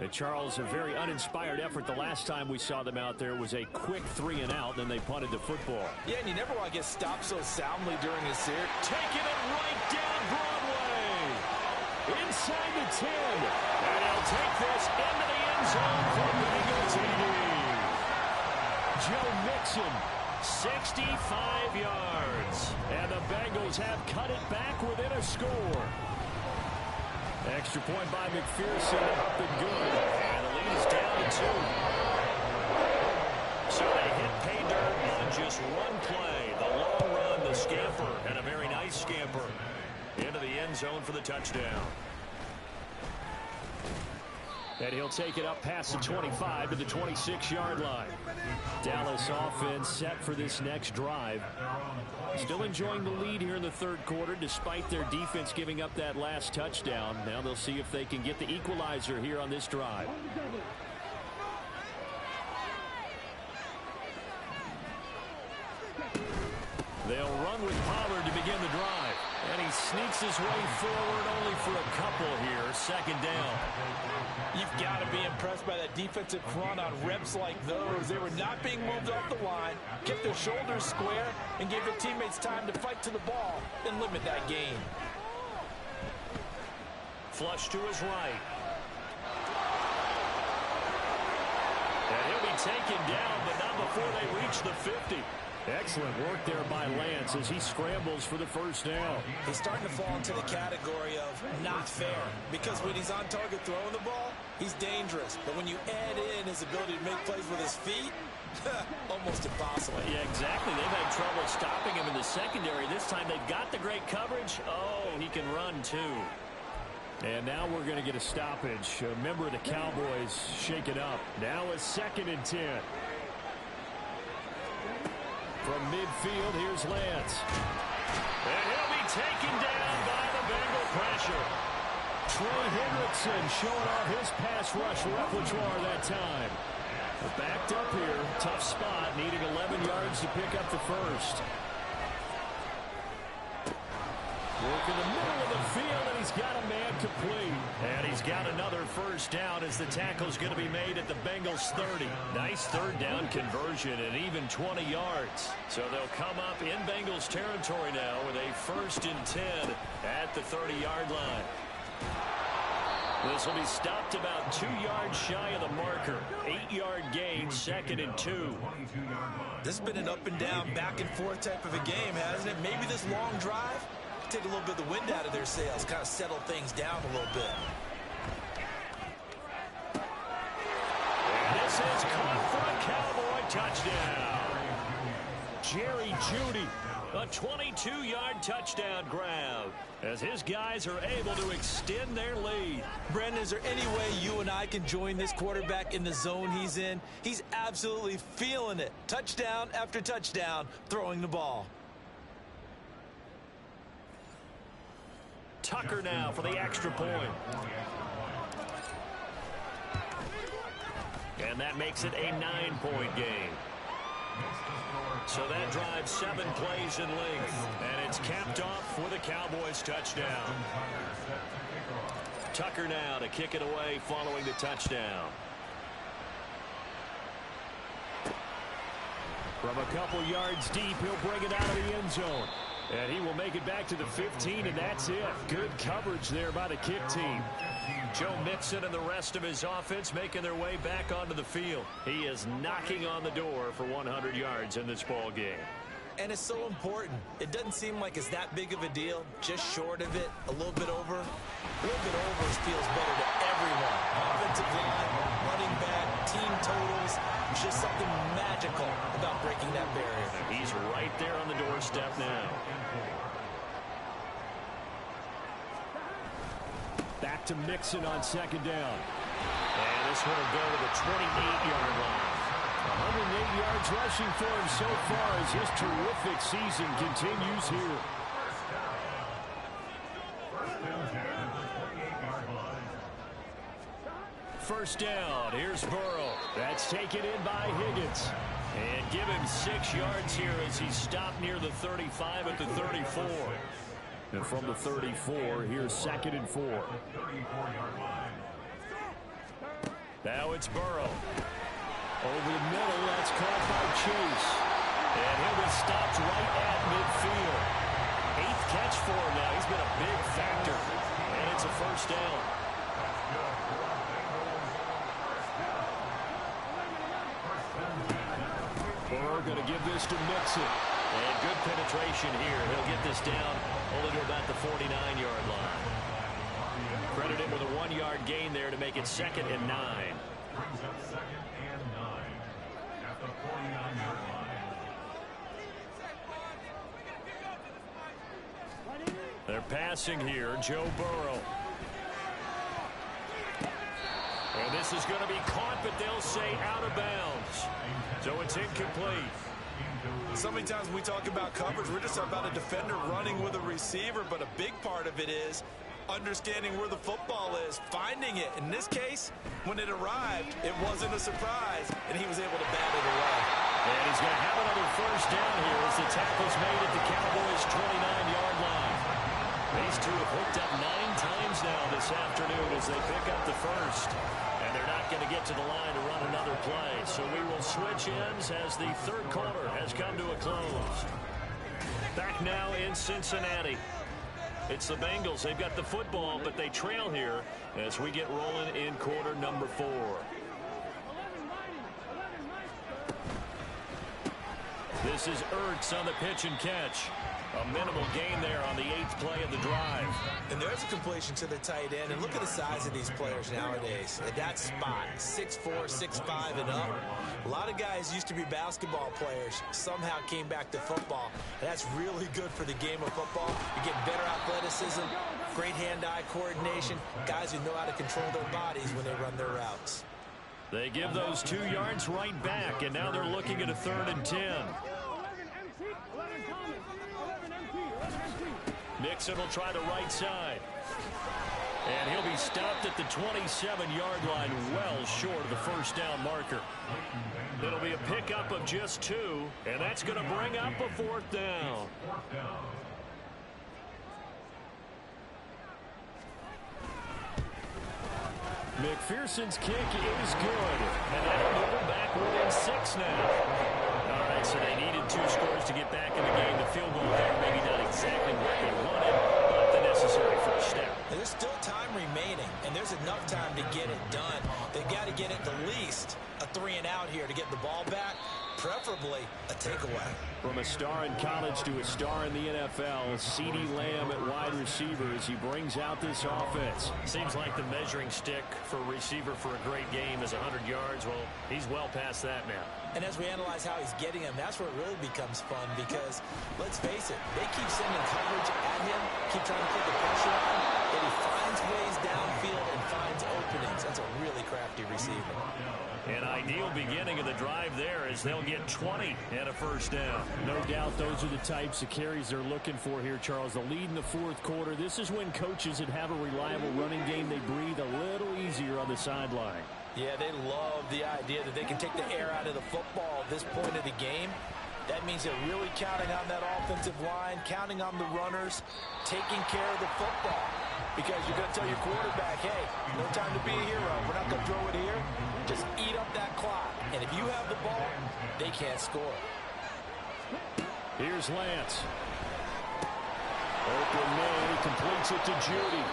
Charles, a very uninspired effort. The last time we saw them out there was a quick 3 and out, then they punted the football. Yeah, and you never want to get stopped so soundly during a series. Taking it right down Broadway. Inside the 10. And he'll take this into the end zone for the Bengals TD. Joe Mixon, 65 yards. And the Bengals have cut it back within a score. Extra point by McPherson, up and good. And the lead is down to 2. So they hit pay dirt on just one play. The long run, the scamper, and a very nice scamper into the end zone for the touchdown. And he'll take it up past the 25 to the 26-yard line. Dallas offense set for this next drive. Still enjoying the lead here in the third quarter despite their defense giving up that last touchdown. Now they'll see if they can get the equalizer here on this drive. They'll run with Pollard to begin the drive. And he sneaks his way forward only for a couple here. Second down. You've got to be impressed by that defensive front on reps like those. They were not being moved off the line, kept their shoulders square, and gave their teammates time to fight to the ball and limit that gain. Flush to his right. And he'll be taken down, but not before they reach the 50. Excellent work there by Lance as he scrambles for the first down. He's starting to fall into the category of not fair, because when he's on target throwing the ball, he's dangerous. But when you add in his ability to make plays with his feet, almost impossible. Yeah, exactly. They've had trouble stopping him in the secondary. This time they've got the great coverage. Oh, he can run too. And now we're going to get a stoppage. A member of the Cowboys shaken up. Now a 2nd and 10. From midfield, here's Lance. And he'll be taken down by the Bengal pressure. Trey Hendrickson showing off his pass rush repertoire that time. But backed up here, tough spot, needing 11 yards to pick up the first. Work in the middle of the field, and he's got a man complete. And he's got another first down as the tackle's going to be made at the Bengals 30. Nice third down conversion and even 20 yards. So they'll come up in Bengals territory now with a 1st and 10 at the 30-yard line. This will be stopped about 2 yards shy of the marker. 8-yard gain, 2nd and 2. This has been an up and down, back and forth type of a game, hasn't it? Maybe this long drive take a little bit of the wind out of their sails, kind of settle things down a little bit. And this is caught for a Cowboy touchdown. Jerry Jeudy, a 22-yard touchdown grab, as his guys are able to extend their lead. Brandon, is there any way you and I can join this quarterback in the zone he's in? He's absolutely feeling it. Touchdown after touchdown, throwing the ball. Tucker now for the extra point. And that makes it a 9-point game. So that drives 7 plays in length. And it's capped off with a Cowboys touchdown. Tucker now to kick it away following the touchdown. From a couple yards deep, he'll bring it out of the end zone. And he will make it back to the 15, and that's it. Good coverage there by the kick team. Joe Mixon and the rest of his offense making their way back onto the field. He is knocking on the door for 100 yards in this ball game. And it's so important. It doesn't seem like it's that big of a deal. Just short of it, a little bit over. A little bit over feels better to everyone. Offensive line, running back, team totals. There's just something magical about breaking that barrier. And he's right there on the doorstep now. Back to Mixon on 2nd down. And this one will go to the 28-yard line. 108 yards rushing for him so far as his terrific season continues here. First down, here's Burrow. That's taken in by Higgins. And give him 6 yards here as he's stopped near the 35 at the 34. And from the 34, here's 2nd and 4. Now it's Burrow. Over the middle, that's caught by Chase. And he'll be stopped right at midfield. 8th catch for him now. He's been a big factor. And it's a first down. Burrow going to give this to Mixon. And good penetration here. He'll get this down only to about the 49-yard line. Credit him with a 1-yard gain there to make it 2nd and 9. Brings up 2nd and 9 at the 49-yard line. They're passing here, Joe Burrow. And This is going to be caught, but they'll say out of bounds. So it's incomplete. So many times when we talk about coverage, we're just talking about a defender running with a receiver, but a big part of it is understanding where the football is, finding it. In this case, when it arrived, it wasn't a surprise, and he was able to bat it away. And he's going to have another first down here as the tackle's made at the Cowboys' 29-yard line. These two have hooked up 9 times now this afternoon as they pick up the first. And they're not going to get to the line to run another play. So we will switch ends as the third quarter has come to a close. Back now in Cincinnati. It's the Bengals. They've got the football, but they trail here as we get rolling in quarter number 4. This is Ertz on the pitch and catch. A minimal gain there on the 8th play of the drive. And there's a completion to the tight end. And look at the size of these players nowadays. At that spot, 6'4", 6'5", and up. A lot of guys used to be basketball players, somehow came back to football. And that's really good for the game of football. You get better athleticism, great hand-eye coordination, guys who know how to control their bodies when they run their routes. They give those 2 yards right back, and now they're looking at a 3rd and 10. Nixon will try the right side. And he'll be stopped at the 27-yard line, well short of the first down marker. It'll be a pickup of just 2, and that's going to bring up a 4th down. McPherson's kick is good. And that'll move them back within 6 now. All right, so they needed 2 scores to get back in the game. The field goal there, maybe not exactly what they wanted, but the necessary first step. There's still time remaining, and there's enough time to get it done. They've got to get at the least a 3-and-out here to get the ball back, preferably a takeaway. From a star in college to a star in the NFL, CeeDee Lamb at wide receiver as he brings out this offense. Seems like the measuring stick for a receiver for a great game is 100 yards. Well, he's well past that now. And as we analyze how he's getting them, that's where it really becomes fun because, let's face it, they keep sending coverage at him, keep trying to put the pressure on him, but he finds ways downfield and finds openings. That's a really crafty receiver. An ideal beginning of the drive there as they'll get 20 and a first down. No doubt those are the types of carries they're looking for here, Charles. The lead in the 4th quarter. This is when coaches that have a reliable running game, they breathe a little easier on the sideline. Yeah, they love the idea that they can take the air out of the football at this point of the game. That means they're really counting on that offensive line, counting on the runners, taking care of the football. Because you're going to tell your quarterback, hey, no time to be a hero. We're not going to throw it here. Just eat up that clock. And if you have the ball, they can't score. Here's Lance. Open man, he completes it to Judy.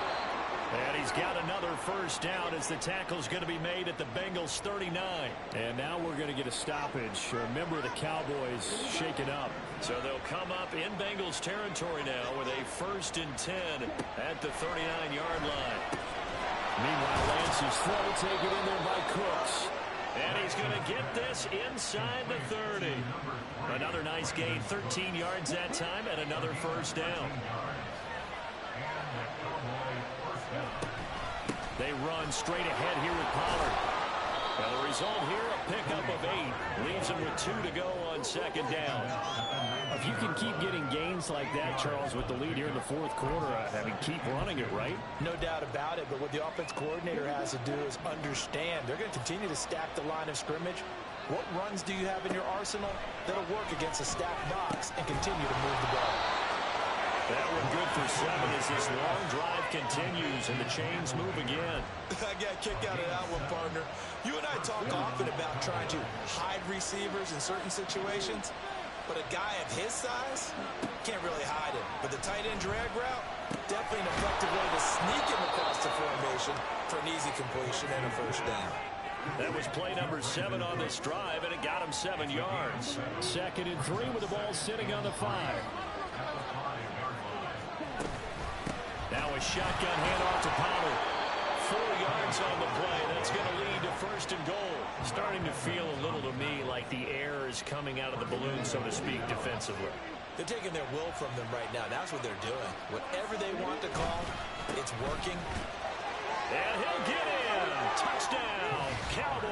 And he's got another first down as the tackle's going to be made at the Bengals 39. And now we're going to get a stoppage. A member of the Cowboys shaken up. So they'll come up in Bengals territory now with a 1st and 10 at the 39-yard line. Meanwhile, Lance's throw taken in there by Cooks. And he's going to get this inside the 30. Another nice gain, 13 yards that time, and another first down. They run straight ahead here with Pollard. And the result here, a pickup of 8. Leaves them with 2 to go on 2nd down. If you can keep getting gains like that, Charles, with the lead here in the 4th quarter, I mean, keep running it, right? No doubt about it, but what the offense coordinator has to do is understand. They're going to continue to stack the line of scrimmage. What runs do you have in your arsenal that'll work against a stacked box and continue to move the ball? That one good for 7 as this long drive continues and the chains move again. I got a kick out of that one, partner. You and I talk often about trying to hide receivers in certain situations, but a guy of his size can't really hide him. But the tight end drag route, definitely an effective way to sneak him across the formation for an easy completion and a first down. That was play number 7 on this drive, and it got him 7 yards. 2nd and 3 with the ball sitting on the 5. Now a shotgun handoff to Pollard. 4 yards on the play. That's going to lead to 1st and goal. Starting to feel a little to me like the air is coming out of the balloon, so to speak, defensively. They're taking their will from them right now. That's what they're doing. Whatever they want to call, it's working. And he'll get in. Touchdown, Cowboys.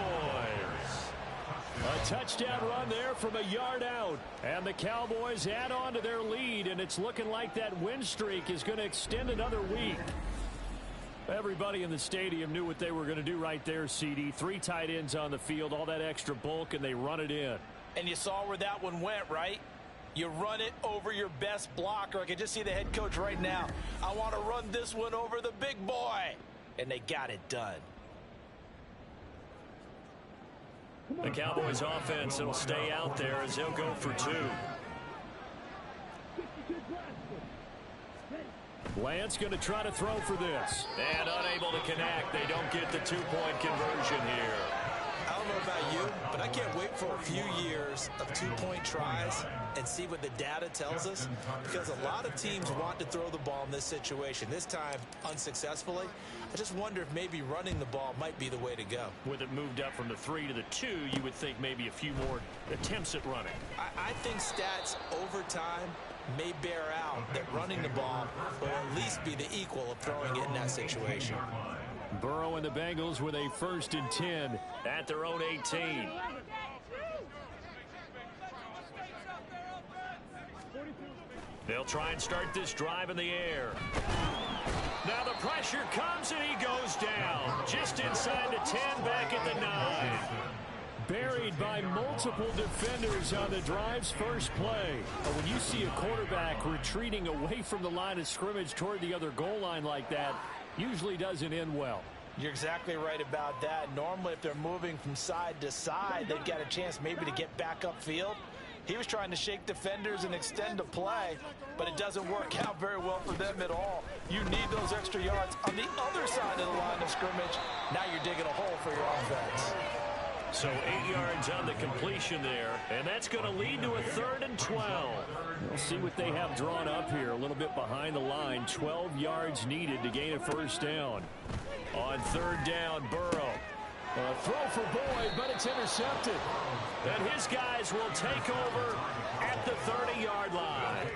A touchdown run there from a yard out. And the Cowboys add on to their lead, and it's looking like that win streak is going to extend another week. Everybody in the stadium knew what they were going to do right there, CD. 3 tight ends on the field, all that extra bulk, and they run it in. And you saw where that one went, right? You run it over your best blocker. I can just see the head coach right now. I want to run this one over the big boy. And they got it done. The Cowboys offense will stay out there as they'll go for 2. Lance going to try to throw for this. And unable to connect. They don't get the 2-point conversion here. I don't know about you, but I can't wait for a few years of 2-point tries and see what the data tells us, because a lot of teams want to throw the ball in this situation. This time, unsuccessfully. I just wonder if maybe running the ball might be the way to go. With it moved up from the 3 to the 2, you would think maybe a few more attempts at running. I think stats over time may bear out that running the ball will at least be the equal of throwing it in that situation. Burrow and the Bengals with a 1st and 10 at their own 18. They'll try and start this drive in the air. Now the pressure comes and he goes down. Just inside the 10, back at the 9. Buried by multiple defenders on the drive's first play. But when you see a quarterback retreating away from the line of scrimmage toward the other goal line like that, usually doesn't end well. You're exactly right about that. Normally, if they're moving from side to side, they've got a chance maybe to get back upfield. He was trying to shake defenders and extend the play, but it doesn't work out very well for them at all. You need those extra yards on the other side of the line of scrimmage. Now you're digging a hole for your offense. So 8 yards on the completion there, and that's going to lead to a 3rd and 12. We'll see what they have drawn up here, a little bit behind the line. 12 yards needed to gain a 1st down. On 3rd down, Burrow. A throw for Boyd, but it's intercepted. And his guys will take over at the 30-yard line.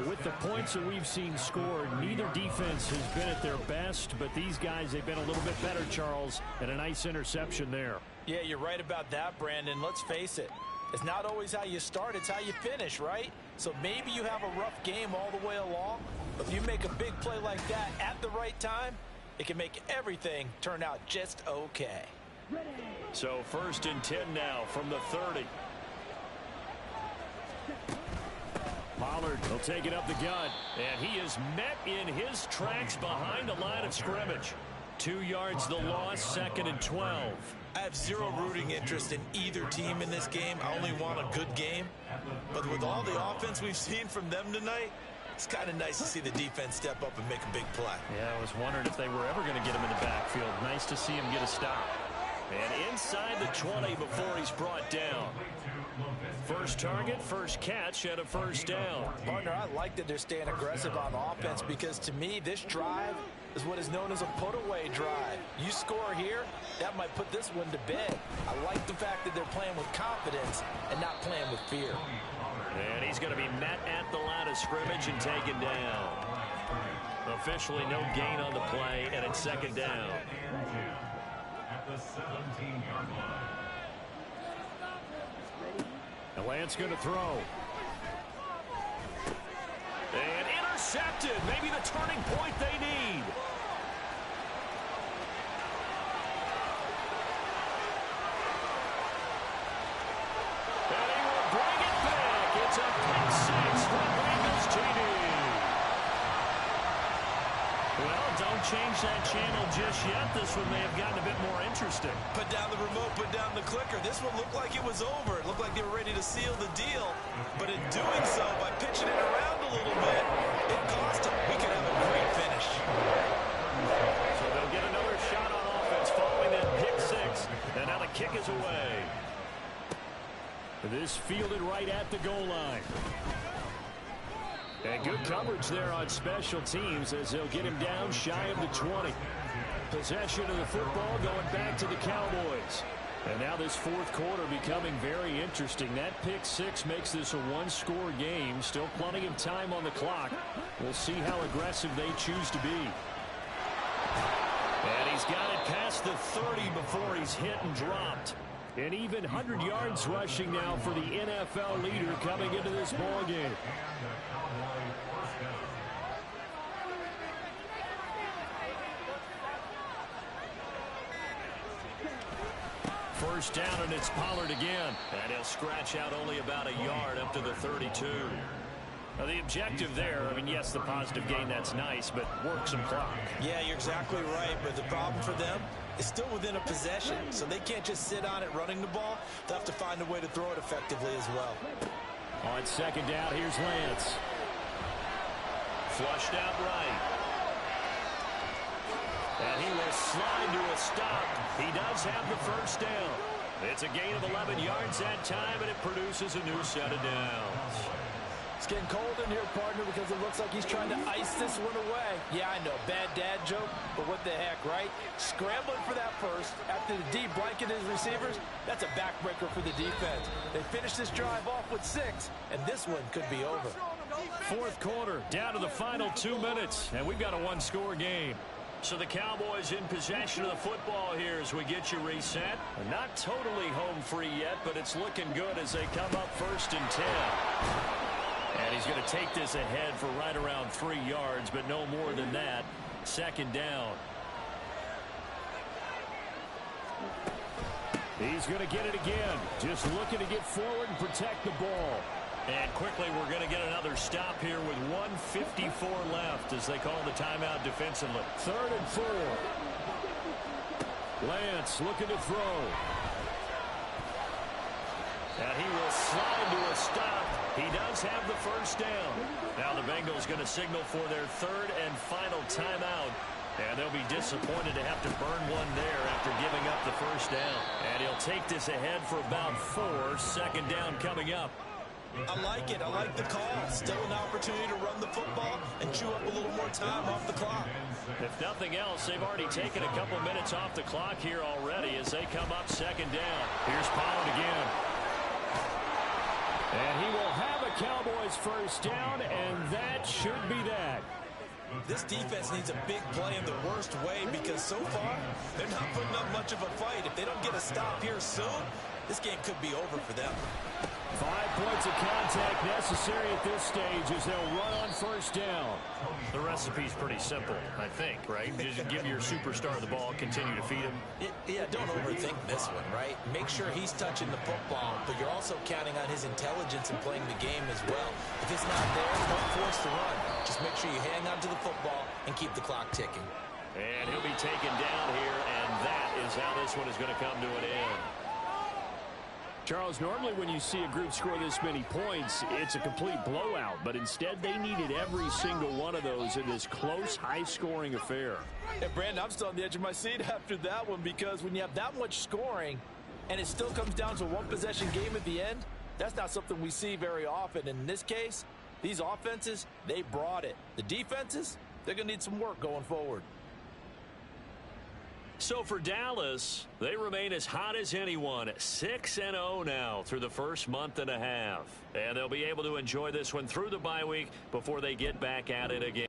With the points that we've seen scored, neither defense has been at their best, but these guys, they've been a little bit better, Charles, and a nice interception there. Yeah, you're right about that, Brandon. Let's face it. It's not always how you start, it's how you finish, right? So maybe you have a rough game all the way along. But if you make a big play like that at the right time, it can make everything turn out just okay. So 1st and 10 now from the 30. Pollard will take it up the gut, and he is met in his tracks behind the line of scrimmage. 2 yards the loss, 2nd and 12. I have zero rooting interest in either team in this game. I only want a good game. But with all the offense we've seen from them tonight, it's kind of nice to see the defense step up and make a big play. Yeah, I was wondering if they were ever going to get him in the backfield. Nice to see him get a stop. And inside the 20 before he's brought down. First target, first catch, and a 1st down. Partner, I like that they're staying aggressive on offense, because to me, this drive is what is known as a put-away drive. You score here, that might put this one to bed. I like the fact that they're playing with confidence and not playing with fear. And he's going to be met at the line of scrimmage and taken down. Officially no gain on the play, and it's 2nd down. At the 17-yard line. And Lance going to throw. And intercepted. Maybe the turning point they need. And he will bring it back. It's a pick 6 for Bengals TD. Well, don't change that channel just yet. This one may have gotten a bit more interesting. Put down the remote, put down the clicker. This one looked like it was over. It looked like they were ready to seal the deal. But in doing so, by pitching it around a little bit, it cost them. We could have a great finish. So they'll get another shot on offense following that pick 6. And now the kick is away. This fielded right at the goal line. And good coverage there on special teams as they'll get him down shy of the 20. Possession of the football going back to the Cowboys. And now this 4th quarter becoming very interesting. That pick 6 makes this a 1-score game. Still plenty of time on the clock. We'll see how aggressive they choose to be. And he's got it past the 30 before he's hit and dropped. An even 100 yards rushing now for the NFL leader coming into this ballgame. First down, and it's Pollard again. And he'll scratch out only about a yard up to the 32. Now, the objective there, I mean, yes, the positive gain, that's nice, but work some clock. Yeah, you're exactly right, but the problem for them is still within a possession, so they can't just sit on it running the ball. They'll have to find a way to throw it effectively as well. On second down, here's Lance. Flushed out right. And he will slide to a stop. He does have the first down. It's a gain of 11 yards that time, and it produces a new set of downs. It's getting cold in here, partner, because it looks like he's trying to ice this one away. Yeah, I know, bad dad joke, but what the heck, right? Scrambling for that first after the D blanketed his receivers, that's a backbreaker for the defense. They finished this drive off with 6, and this one could be over. Fourth quarter, down to the final 2 minutes, and we've got a one-score game. So the Cowboys in possession of the football here as we get you reset. Not totally home free yet, but it's looking good as they come up 1st and 10. And he's going to take this ahead for right around 3 yards, but no more than that. Second down. He's going to get it again. Just looking to get forward and protect the ball. And quickly, we're going to get another stop here with 1:54 left as they call the timeout defensively. 3rd and 4. Lance looking to throw. And he will slide to a stop. He does have the first down. Now the Bengals going to signal for their 3rd and final timeout. And they'll be disappointed to have to burn one there after giving up the first down. And he'll take this ahead for about 4. Second down coming up. I like it. I like the call. Still an opportunity to run the football and chew up a little more time off the clock. If nothing else, they've already taken a couple minutes off the clock here already as they come up second down. Here's Pollard again. And he will have a Cowboys first down, and that should be that. This defense needs a big play in the worst way because so far, they're not putting up much of a fight. If they don't get a stop here soon, this game could be over for them. 5 points of contact necessary at this stage as they'll run on first down. The recipe's pretty simple, I think, right? Just give your superstar the ball, continue to feed him. Yeah, don't overthink this one, right? Make sure he's touching the football, but you're also counting on his intelligence in playing the game as well. If it's not there, don't force the run. Just make sure you hang on to the football and keep the clock ticking. And he'll be taken down here, and that is how this one is going to come to an end. Charles, normally when you see a group score this many points, it's a complete blowout. But instead, they needed every single one of those in this close, high-scoring affair. And, Brandon, I'm still on the edge of my seat after that one because when you have that much scoring and it still comes down to a one-possession game at the end, that's not something we see very often. In this case, these offenses, they brought it. The defenses, they're going to need some work going forward. So for Dallas, they remain as hot as anyone, 6-0 now through the first month and a half. And they'll be able to enjoy this one through the bye week before they get back at it again.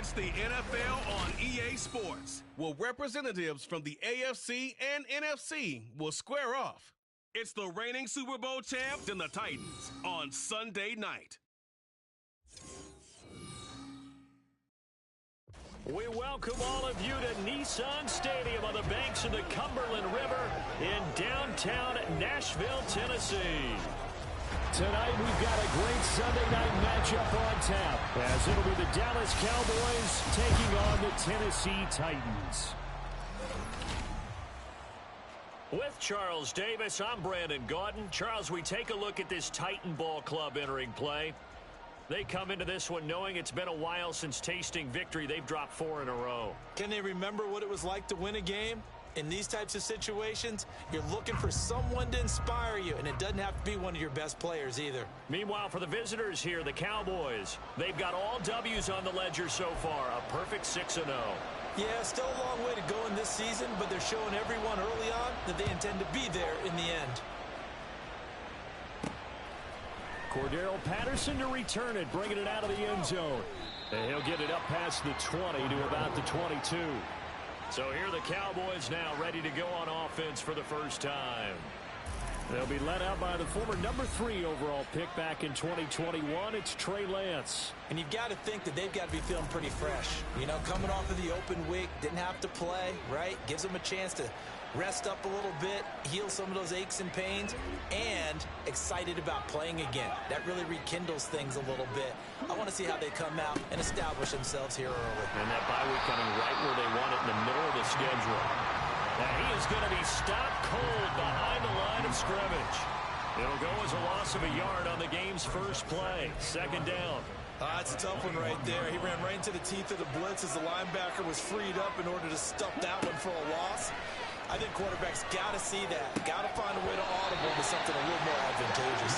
It's the NFL on EA Sports, where representatives from the AFC and NFC will square off. It's the reigning Super Bowl champs and the Titans on Sunday night. We welcome all of you to Nissan Stadium on the banks of the Cumberland River in downtown Nashville, Tennessee. Tonight we've got a great Sunday night matchup on tap, as it'll be the Dallas Cowboys taking on the Tennessee Titans. With Charles Davis, I'm Brandon Gaudin. Charles, we take a look at this Titan ball club entering play. They come into this one knowing it's been a while since tasting victory. They've dropped 4 in a row. Can they remember what it was like to win a game? In these types of situations, you're looking for someone to inspire you, and it doesn't have to be one of your best players either. Meanwhile, for the visitors here, the Cowboys, they've got all W's on the ledger so far, a perfect 6-0. Yeah, still a long way to go in this season, but they're showing everyone early on that they intend to be there in the end. Cordero Patterson to return it, bringing it out of the end zone. And he'll get it up past the 20 to about the 22. So here are the Cowboys now ready to go on offense for the first time. They'll be led out by the former number 3 overall pick back in 2021. It's Trey Lance. And you've got to think that they've got to be feeling pretty fresh. You know, coming off of the open week, didn't have to play, right? Gives them a chance to rest up a little bit, heal some of those aches and pains, and excited about playing again. That really rekindles things a little bit. I want to see how they come out and establish themselves here early. And that bye week coming right where they want it, in the middle of the schedule. And he is going to be stopped cold behind the line of scrimmage. It'll go as a loss of a yard on the game's first play. 2nd down. That's a tough one right there. He ran right into the teeth of the blitz as the linebacker was freed up in order to stuff that one for a loss. I think quarterbacks got to see that. Got to find a way to audible to something a little more advantageous.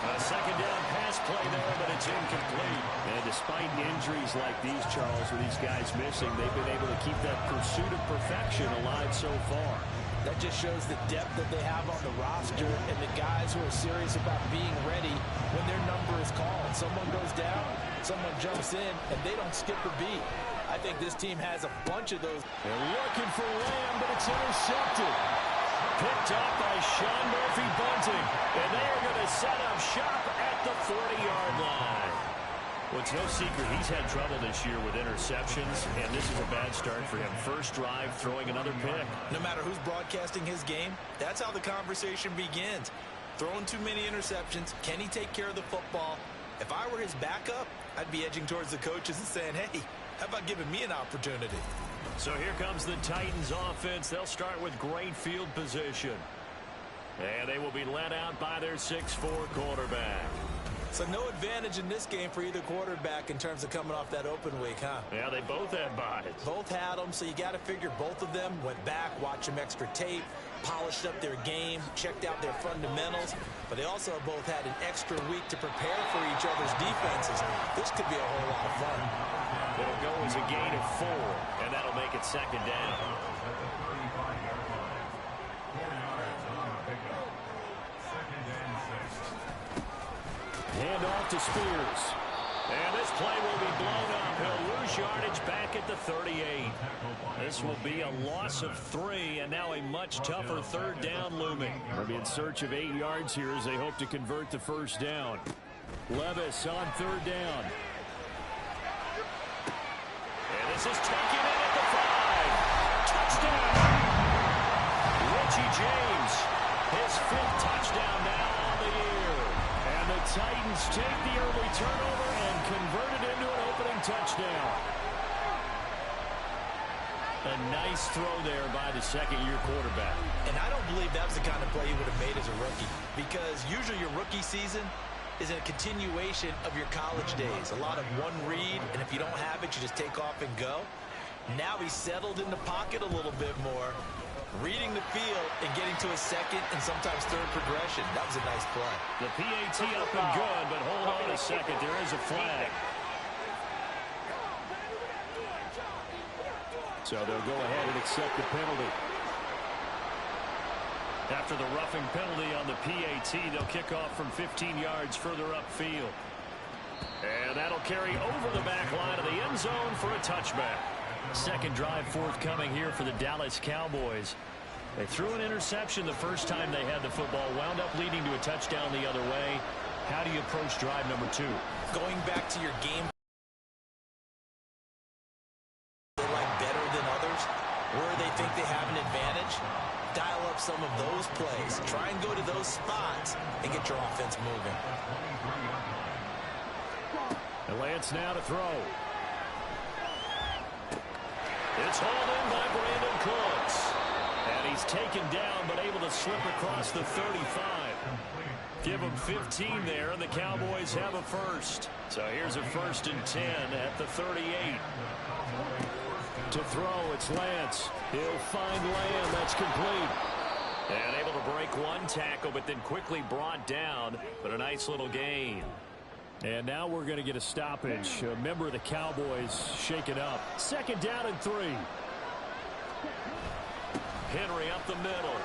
A 2nd down pass play there, but it's incomplete. And despite injuries like these, Charles, with these guys missing, they've been able to keep that pursuit of perfection alive so far. That just shows the depth that they have on the roster and the guys who are serious about being ready when their number is called. Someone goes down, someone jumps in, and they don't skip a beat. I think this team has a bunch of those. They're looking for Lamb, but it's intercepted. Picked up by Sean Murphy-Bunting. And they are going to set up shop at the 40-yard line. Well, it's no secret he's had trouble this year with interceptions, and this is a bad start for him. First drive, throwing another pick. No matter who's broadcasting his game, that's how the conversation begins. Throwing too many interceptions. Can he take care of the football? If I were his backup, I'd be edging towards the coaches and saying, hey, how about giving me an opportunity? So here comes the Titans offense. They'll start with great field position. And they will be led out by their 6'4 quarterback. So no advantage in this game for either quarterback in terms of coming off that open week, huh? Yeah, they both had buys. Both had them, so you got to figure both of them went back, watched some extra tape, polished up their game, checked out their fundamentals, but they also both had an extra week to prepare for each other's defenses. This could be a whole lot of fun. It'll go as a gain of 4, and that'll make it 2nd down. Hand off to Spears. And this play will be blown up. He'll lose yardage back at the 38. This will be a loss of 3, and now a much tougher 3rd down looming. They'll be in search of 8 yards here as they hope to convert the 1st down. Levis on 3rd down. And this is taken in at the 5. Touchdown! Richie James, his 5th touchdown now on the year. And the Titans take the early turnover and convert it into an opening touchdown. A nice throw there by the 2nd-year quarterback. And I don't believe that was the kind of play he would have made as a rookie, because usually your rookie season is a continuation of your college days. A lot of one read, and if you don't have it, you just take off and go. Now he's settled in the pocket a little bit more, reading the field and getting to a 2nd and sometimes 3rd progression. That was a nice play. The PAT up and good, but hold on a second. There is a flag. So they'll go ahead and accept the penalty. After the roughing penalty on the PAT, they'll kick off from 15 yards further upfield. And that'll carry over the back line of the end zone for a touchback. Second drive forthcoming here for the Dallas Cowboys. They threw an interception the first time they had the football, wound up leading to a touchdown the other way. How do you approach drive number 2? Going back to your game, they like better than others, where they think they have an advantage, dial up some of those plays. Try and go to those spots and get your offense moving. And Lance now to throw. It's hauled in by Brandon Cooks. And he's taken down, but able to slip across the 35. Give them 15 there, and the Cowboys have a first. So here's a 1st and 10 at the 38. To throw, it's Lance. He'll find Lamb. That's complete. And able to break one tackle, but then quickly brought down. But a nice little gain. And now we're going to get a stoppage. A member of the Cowboys shaken up. 2nd down and 3. Henry up the middle.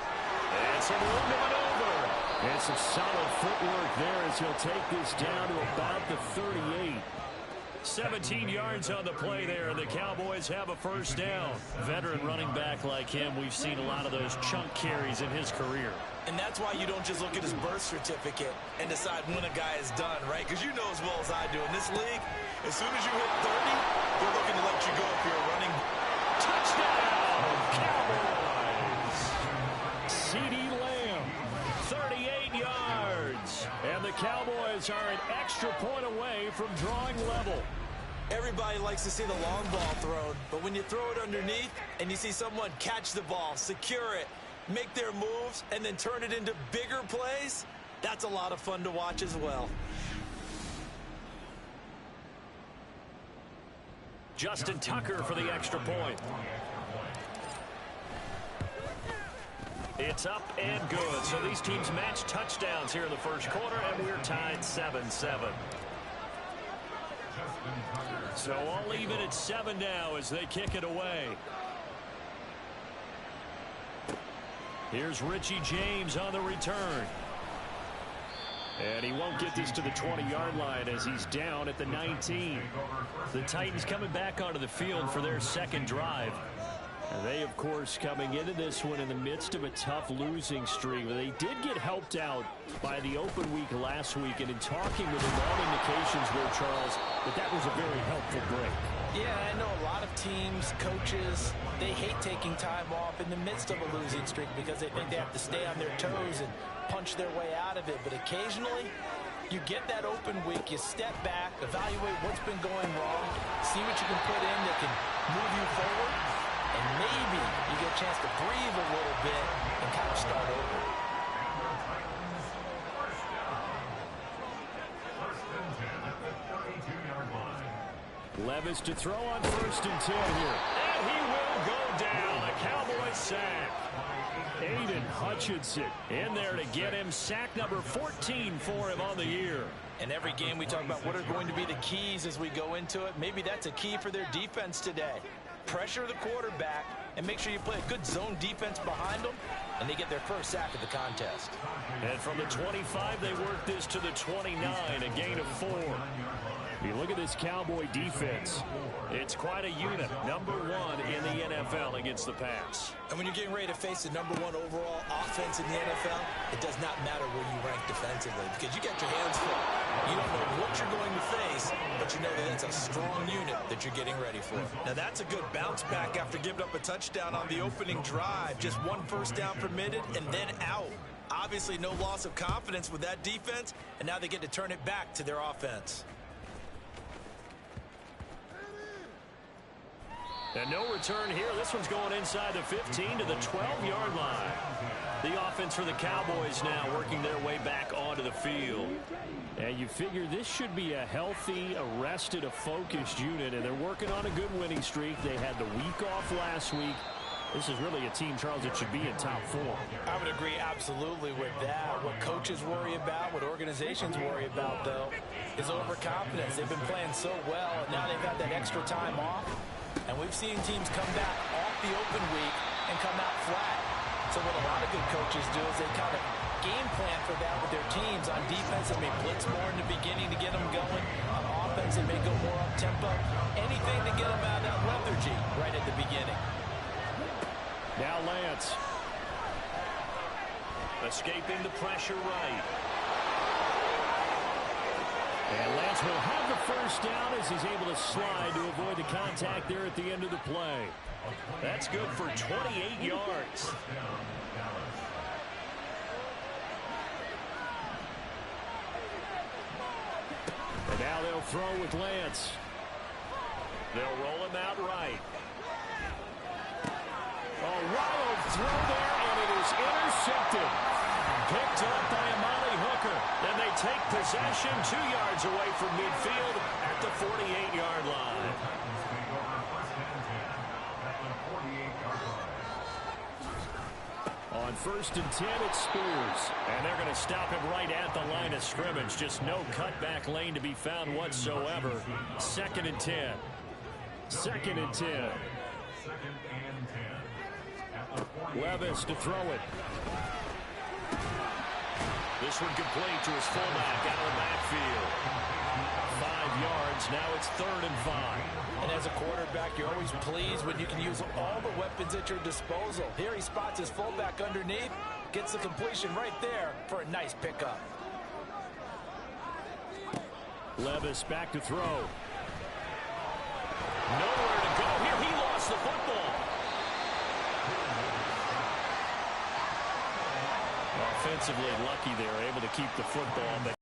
And some room to maneuver. And some solid footwork there as he'll take this down to about the 38. 17 yards on the play there, and the Cowboys have a first down. Veteran running back like him, we've seen a lot of those chunk carries in his career. And that's why you don't just look at his birth certificate and decide when a guy is done, right? Because you know as well as I do, in this league, as soon as you hit 30, they're looking to let you go if you're a running. Touchdown, Cowboys! CeeDee Lamb, 38 yards. And the Cowboys are an extra point away from drawing level. Everybody likes to see the long ball thrown, but when you throw it underneath and you see someone catch the ball, secure it, make their moves, and then turn it into bigger plays, that's a lot of fun to watch as well. Justin Tucker for the extra point. It's up and good. So these teams match touchdowns here in the first quarter, and we're tied 7-7. So all even at 7 now as they kick it away. Here's Richie James on the return. And he won't get this to the 20-yard line as he's down at the 19. The Titans coming back onto the field for their second drive. And they, of course, coming into this one in the midst of a tough losing streak. They did get helped out by the open week last week, and in talking with them, all indications were, Charles, that was a very helpful break. Yeah, I know a lot of teams, coaches, they hate taking time off in the midst of a losing streak because they think they have to stay on their toes and punch their way out of it. But occasionally, you get that open week, you step back, evaluate what's been going wrong, see what you can put in that can move you forward, and maybe you get a chance to breathe a little bit and kind of start over. Levis to throw on 1st and 10 here. And he will go down. A Cowboys sack. Aiden Hutchinson in there to get him. Sack number 14 for him on the year. And every game we talk about what are going to be the keys as we go into it. Maybe that's a key for their defense today. Pressure the quarterback and make sure you play a good zone defense behind them, and they get their first sack of the contest. And from the 25, they work this to the 29, a gain of 4. You look at this Cowboy defense. It's quite a unit. Number 1 in the NFL against the pass. And when you're getting ready to face the number 1 overall offense in the NFL, it does not matter where you rank defensively because you got your hands full. You don't know what you're going to face, but you know that that's a strong unit that you're getting ready for. Now, that's a good bounce back after giving up a touchdown on the opening drive. Just 1 first down permitted and then out. Obviously, no loss of confidence with that defense, and now they get to turn it back to their offense. And no return here. This one's going inside the 15 to the 12-yard line. The offense for the Cowboys now working their way back onto the field. And you figure this should be a healthy, a rested, a focused unit, and they're working on a good winning streak. They had the week off last week. This is really a team, Charles, that should be in top 4. I would agree absolutely with that. What coaches worry about, what organizations worry about, though, is overconfidence. They've been playing so well, and now they've got that extra time off. And we've seen teams come back off the open week and come out flat. So what a lot of good coaches do is they kind of game plan for that with their teams. On defense, they may blitz more in the beginning to get them going. On offense, they may go more up-tempo. Anything to get them out of that lethargy right at the beginning. Now Lance. Escaping the pressure right. And Lance will have the first down as he's able to slide to avoid the contact there at the end of the play. That's good for 28 yards. And now they'll throw with Lance. They'll roll him out right. A wild throw there, and it is intercepted. Picked up by Amani Hooker. And they take possession 2 yards away from midfield at the 48-yard line. On 1st and 10, it's Spears. And they're going to stop him right at the line of scrimmage. Just no cutback lane to be found whatsoever. 2nd and 10. 2nd and 10. Levis to throw it. This one complete to his fullback out of the backfield. 5 yards. Now it's 3rd and 5. And as a quarterback, you're always pleased when you can use all the weapons at your disposal. Here he spots his fullback underneath, gets the completion right there for a nice pickup. Levis back to throw. Nowhere to go here. He lost the football. Offensively lucky they're able to keep the football, but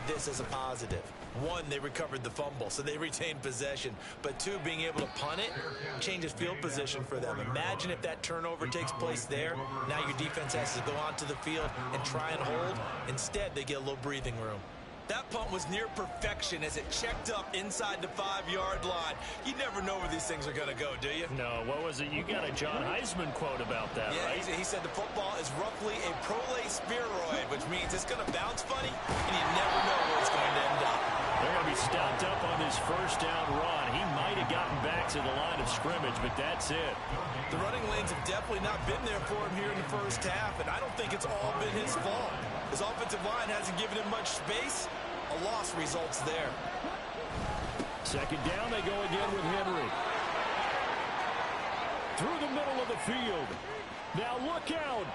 this is a positive. 1, they recovered the fumble, so they retained possession. But 2, being able to punt it changes field position for them. Imagine if that turnover takes place there. Now your defense has to go onto the field and try and hold. Instead, they get a little breathing room. That punt was near perfection as it checked up inside the 5-yard line. You never know where these things are going to go, do you? no, what was it? You got a John Heisman quote about that, yeah, right? He said the football is roughly a prolate spheroid, which means it's going to bounce funny, and you never know where it's going to end up. They're going to be stopped up on this 1st down run. He might have gotten back to the line of scrimmage, but that's it. The running lanes have definitely not been there for him here in the 1st half, and I don't think it's all been his fault. His offensive line hasn't given him much space. A loss results there. 2nd down, they go again with Henry. Through the middle of the field. Now look out.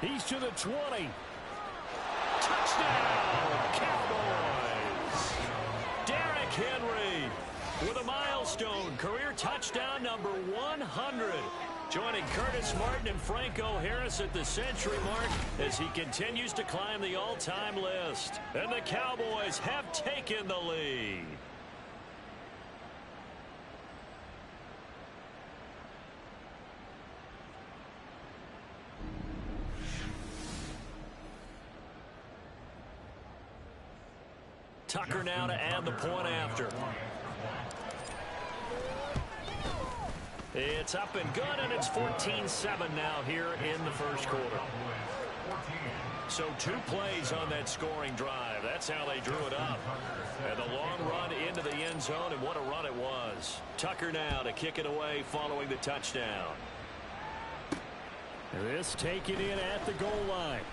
He's to the 20. Touchdown, Cowboys. Derrick Henry with a milestone career touchdown number 100. Joining Curtis Martin and Franco Harris at the century mark as he continues to climb the all-time list. And the Cowboys have taken the lead. Tucker now to add the point after. It's up and good, and it's 14-7 now here in the 1st quarter. So 2 plays on that scoring drive. That's how they drew it up. And the long run into the end zone, and what a run it was. Tucker now to kick it away following the touchdown. This taken in at the goal line.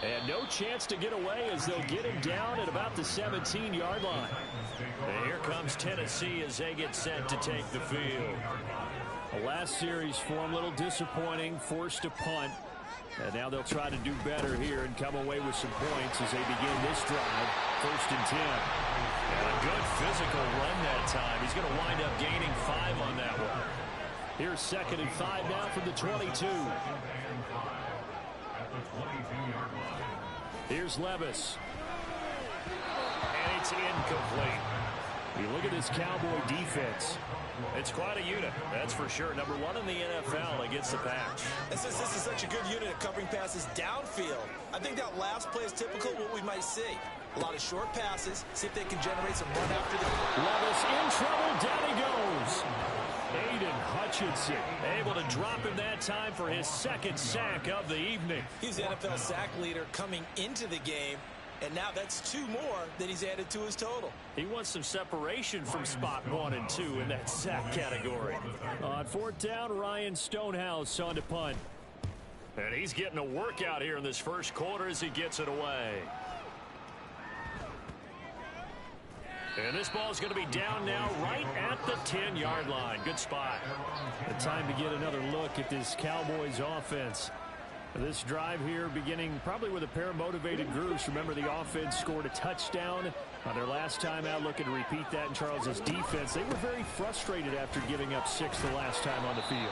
And no chance to get away as they'll get him down at about the 17-yard line. And here comes Tennessee as they get set to take the field. The last series for him, a little disappointing, forced to punt. And now they'll try to do better here and come away with some points as they begin this drive. 1st and 10. And a good physical run that time. He's going to wind up gaining 5 on that one. Here's 2nd and 5 now from the 22. Here's Levis. And it's incomplete. You look at this Cowboy defense. It's quite a unit, that's for sure. Number 1 in the NFL against the pass. And since this is such a good unit of covering passes downfield, I think that last play is typical of what we might see. A lot of short passes, see if they can generate some run after the... Levis in trouble, down he goes. Aiden Hutchinson able to drop him that time for his 2nd sack of the evening. He's the NFL sack leader coming into the game. And now that's 2 more that he's added to his total. He wants some separation from spot 1 and 2 in that sack category. On 4th down, Ryan Stonehouse on to punt. And he's getting a workout here in this first quarter as he gets it away. And this ball is going to be down now right at the 10-yard line. Good spot. The time to get another look at this Cowboys offense. This drive here beginning probably with a pair of motivated groups. Remember, the offense scored a touchdown on their last time out. Looking to repeat that in Charles's defense. They were very frustrated after giving up 6 the last time on the field.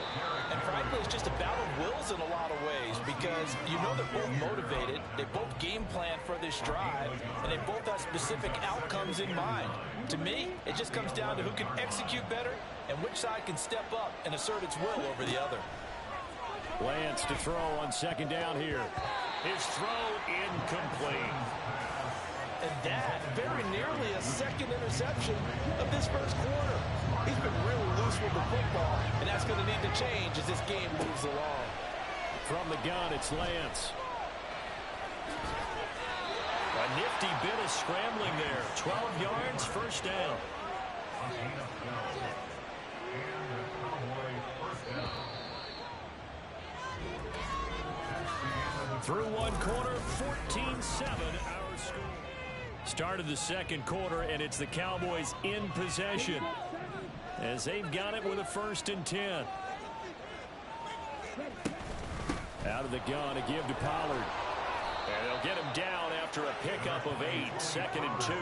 And frankly, it's just a battle of wills in a lot of ways because you know they're both motivated. They both game plan for this drive, and they both have specific outcomes in mind. To me, it just comes down to who can execute better and which side can step up and assert its will over the other. Lance to throw on 2nd down here. His throw incomplete. And that very nearly a 2nd interception of this first quarter. He's been really loose with the football, and that's going to need to change as this game moves along. From the gun, it's Lance. A nifty bit of scrambling there. 12 yards, first down. Through 1 quarter, 14-7 our score. Started the 2nd quarter, and it's the Cowboys in possession as they've got it with a 1st and 10. Out of the gun, a give to Pollard. And they'll get him down after a pickup of 8, 2nd and 2.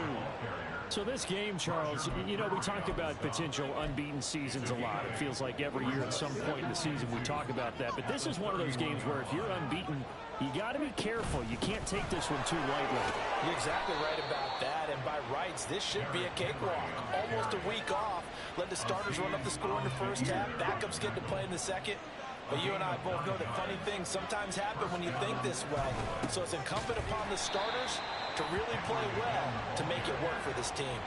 So this game, Charles, you know, we talk about potential unbeaten seasons a lot. It feels like every year at some point in the season we talk about that. But this is one of those games where if you're unbeaten, you got to be careful. You can't take this one too lightly. You're exactly right about that. And by rights, this should be a cakewalk. Almost a week off. Let the starters run up the score in the first half. Backups get to play in the second. But you and I both know that funny things sometimes happen when you think this way. So it's incumbent upon the starters to really play well to make it work for this team.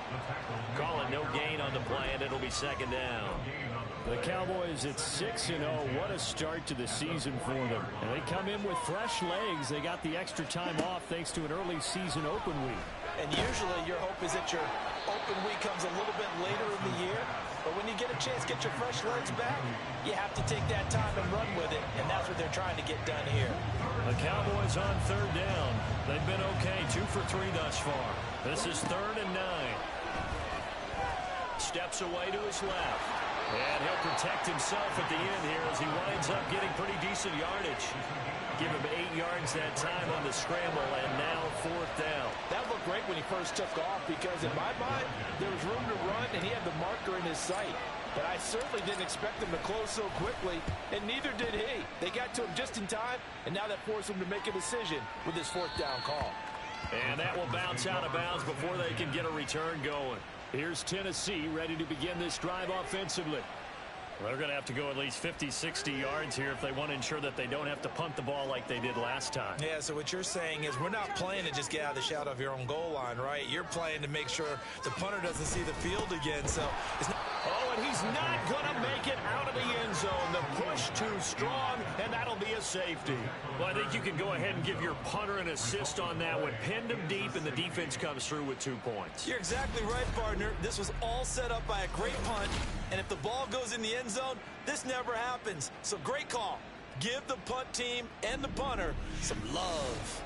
Calling no gain on the play, and it'll be 2nd down. The Cowboys at 6-0. What a start to the season for them. And they come in with fresh legs. They got the extra time off thanks to an early season open week. And usually your hope is that your open week comes a little bit later in the year. But when you get a chance to get your fresh legs back, you have to take that time and run with it. And that's what they're trying to get done here. The Cowboys on 3rd down. They've been okay, 2 for 3 thus far. This is 3rd and 9. Steps away to his left. And he'll protect himself at the end here as he winds up getting pretty decent yardage. Give him 8 yards that time on the scramble, and now 4th down. That looked great when he first took off because in my mind, there was room to run and he had the marker in his sight. But I certainly didn't expect him to close so quickly, and neither did he. They got to him just in time, and now that forced him to make a decision with his 4th down call. And that will bounce out of bounds before they can get a return going. Here's Tennessee ready to begin this drive offensively. They're going to have to go at least 50, 60 yards here if they want to ensure that they don't have to punt the ball like they did last time. Yeah, so what you're saying is we're not playing to just get out of the shadow of your own goal line, right? You're playing to make sure the punter doesn't see the field again. So it's not. Oh, and he's not going to make it out of the end zone. The push too strong, and that'll be a safety. Well, I think you can go ahead and give your punter an assist on that one. Pinned him deep, and the defense comes through with 2 points. You're exactly right, partner. This was all set up by a great punt, and if the ball goes in the end zone, this never happens. So great call. Give the punt team and the punter some love.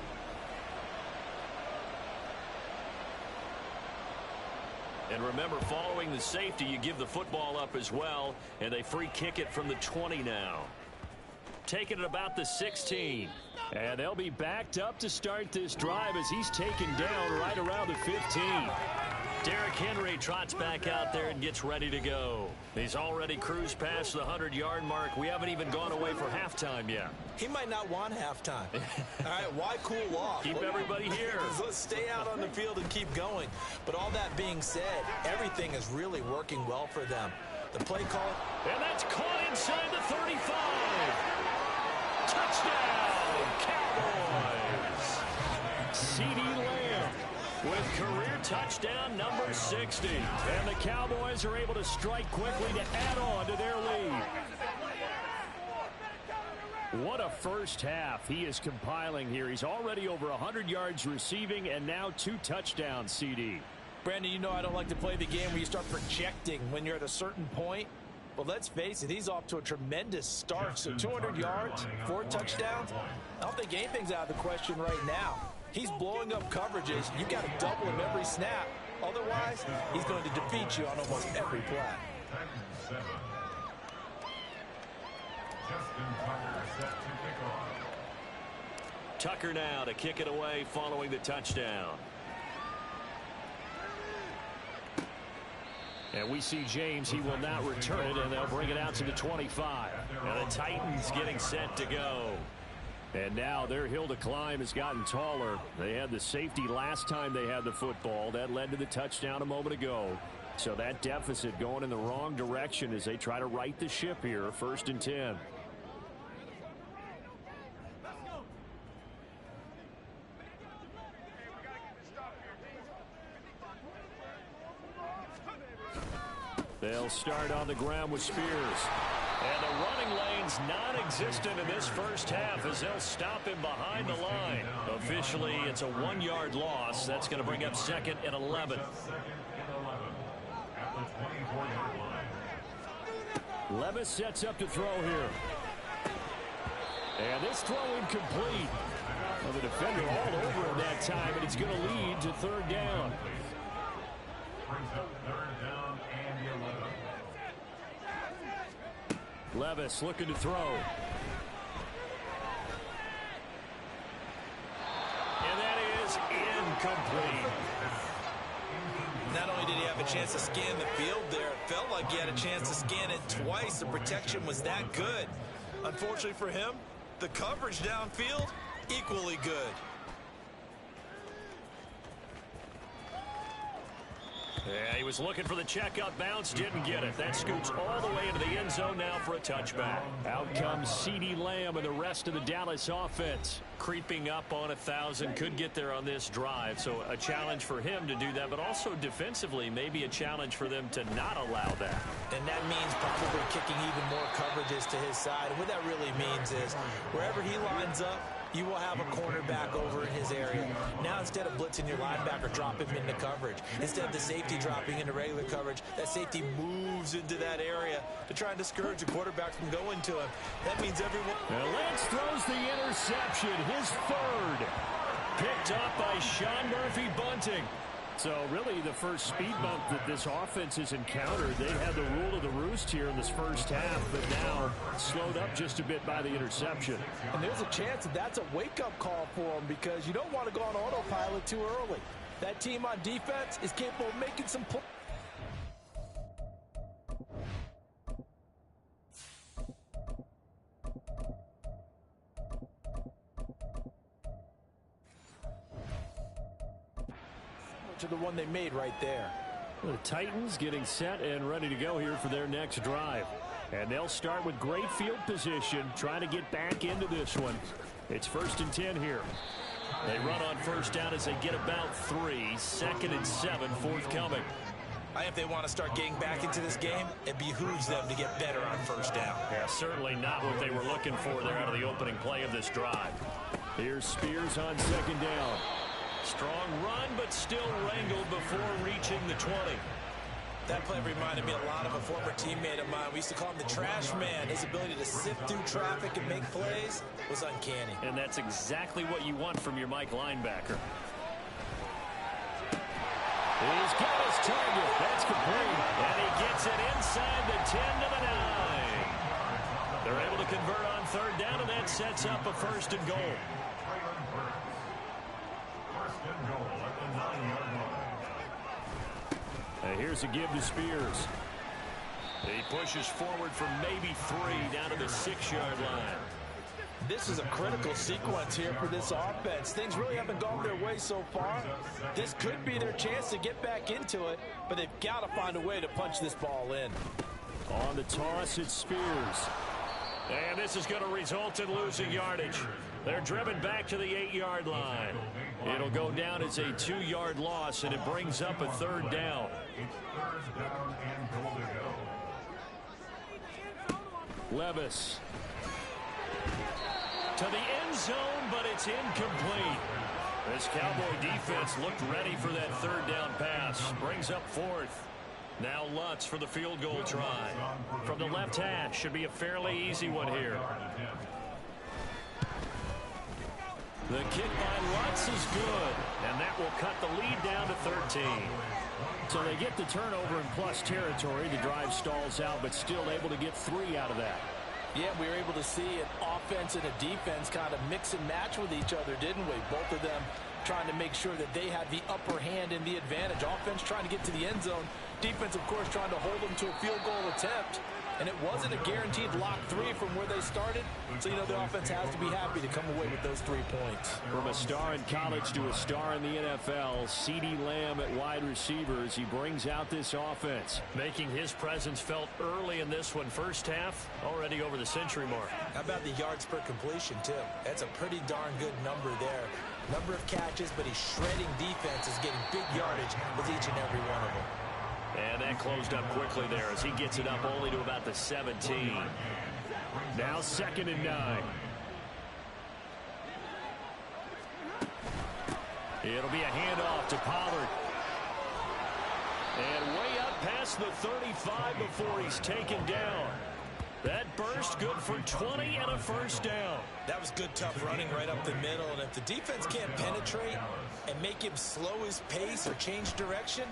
And remember, following the safety, you give the football up as well, and they free kick it from the 20 now. Taking it about the 16. And they'll be backed up to start this drive as he's taken down right around the 15. Derrick Henry trots back out there and gets ready to go. He's already cruised past the 100-yard mark. We haven't even gone away for halftime yet. He might not want halftime. All right, why cool off? Keep everybody here. Let's stay out on the field and keep going. But all that being said, everything is really working well for them. The play call. And that's caught inside the 35. Touchdown, Cowboys. C.D. Lamb with career touchdown number 60. And the Cowboys are able to strike quickly to add on to their lead. What a first half he is compiling here. He's already over 100 yards receiving and now 2 touchdowns, CD. Brandon, you know I don't like to play the game where you start projecting when you're at a certain point. But let's face it, he's off to a tremendous start. So 200 yards, 4 touchdowns. I don't think anything's out of the question right now. He's blowing up coverages. You've got to double him every snap. Otherwise, he's going to defeat you on almost every play. Tucker now to kick it away following the touchdown. And we see James. He will not return it, and they'll bring it out to the 25. And the Titans getting set to go. And now their hill to climb has gotten taller. They had the safety last time they had the football. That led to the touchdown a moment ago. So that deficit going in the wrong direction as they try to right the ship here. 1st and 10. They'll start on the ground with Spears. And the running lane's non-existent in this first half as they'll stop him behind the line. Officially, it's a 1-yard loss. That's going to bring up 2nd and 11. Levis sets up to throw here. And this throw incomplete. Well, the defender all over him that time, and it's going to lead to 3rd down. Levis looking to throw. And that is incomplete. Not only did he have a chance to scan the field there, it felt like he had a chance to scan it twice. The protection was that good. Unfortunately for him, the coverage downfield, equally good. Yeah, he was looking for the checkout bounce, didn't get it. That scoots all the way into the end zone now for a touchback. Out comes CeeDee Lamb and the rest of the Dallas offense. Creeping up on 1,000, could get there on this drive. So a challenge for him to do that, but also defensively, maybe a challenge for them to not allow that. And that means probably kicking even more coverages to his side. And what that really means is wherever he lines up, you will have a cornerback over in his area. Now, instead of blitzing your linebacker, drop him into coverage. Instead of the safety dropping into regular coverage, that safety moves into that area to try and discourage the quarterback from going to him. That means everyone... Now Lance throws the interception, his 3rd. Picked up by Sean Murphy-Bunting. So really the first speed bump that this offense has encountered. They had the rule of the roost here in this first half, but now slowed up just a bit by the interception. And there's a chance that that's a wake-up call for them because you don't want to go on autopilot too early. That team on defense is capable of making some plays. To the one they made right there. The Titans getting set and ready to go here for their next drive. And they'll start with great field position, trying to get back into this one. It's 1st and 10 here. They run on 1st down as they get about 3. 2nd and 7 forthcoming. If they want to start getting back into this game, it behooves them to get better on 1st down. Yeah, certainly not what they were looking for there out of the opening play of this drive. Here's Spears on 2nd down. Strong run, but still wrangled before reaching the 20. That play reminded me a lot of a former teammate of mine. We used to call him the trash man. His ability to sift through traffic and make plays was uncanny. And that's exactly what you want from your Mike linebacker. He's got his target. That's complete. And he gets it inside the 10 to the 9. They're able to convert on 3rd down, and that sets up a 1st and goal. And here's a give to Spears. He pushes forward for maybe 3 down to the 6-yard line. This is a critical sequence here for this offense. Things really haven't gone their way so far. This could be their chance to get back into it, but they've got to find a way to punch this ball in. On the toss, it's Spears. And this is going to result in losing yardage. They're driven back to the 8-yard line. It'll go down as a 2-yard loss, and it brings up a 3rd down. Levis. to the end zone, but it's incomplete. This Cowboy defense looked ready for that third down pass. Brings up fourth. Now Lutz for the field goal try. From the left hash, should be a fairly easy one here. The kick by Lutz is good, and that will cut the lead down to 13. So they get the turnover in plus territory. The drive stalls out, but still able to get 3 out of that. Yeah, we were able to see an offense and a defense kind of mix and match with each other, didn't we? Both of them trying to make sure that they had the upper hand and the advantage. Offense trying to get to the end zone. Defense, of course, trying to hold them to a field goal attempt. And it wasn't a guaranteed lock 3 from where they started. So, you know, the offense has to be happy to come away with those 3 points. From a star in college to a star in the NFL, CeeDee Lamb at wide receiver as he brings out this offense. Making his presence felt early in this one. First half, already over the century mark. How about the yards per completion, too? That's a pretty darn good number there. Number of catches, but he's shredding defenses, getting big yardage with each and every one of them. And that closed up quickly there as he gets it up only to about the 17. Now 2nd and 9. It'll be a handoff to Pollard. And way up past the 35 before he's taken down. That burst good for 20 and a first down. That was good, tough running right up the middle. And if the defense can't penetrate and make him slow his pace or change direction,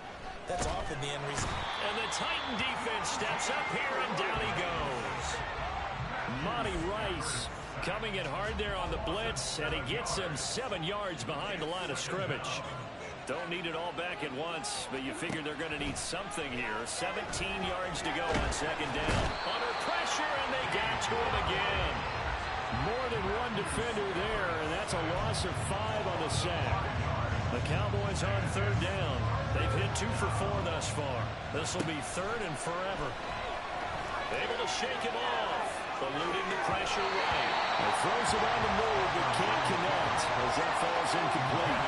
that's often the end result. And the Titan defense steps up here, and down he goes. Monty Rice coming in hard there on the blitz, and he gets him 7 yards behind the line of scrimmage. Don't need it all back at once, but you figure they're going to need something here. 17 yards to go on 2nd down. Under pressure, and they got to him again. More than one defender there, and that's a loss of 5 on the sack. The Cowboys on 3rd down. They've hit 2 for 4 thus far. This will be 3rd and forever. Able to shake him off. Eluding the pressure right. He throws it on the move, but can't connect as that falls incomplete.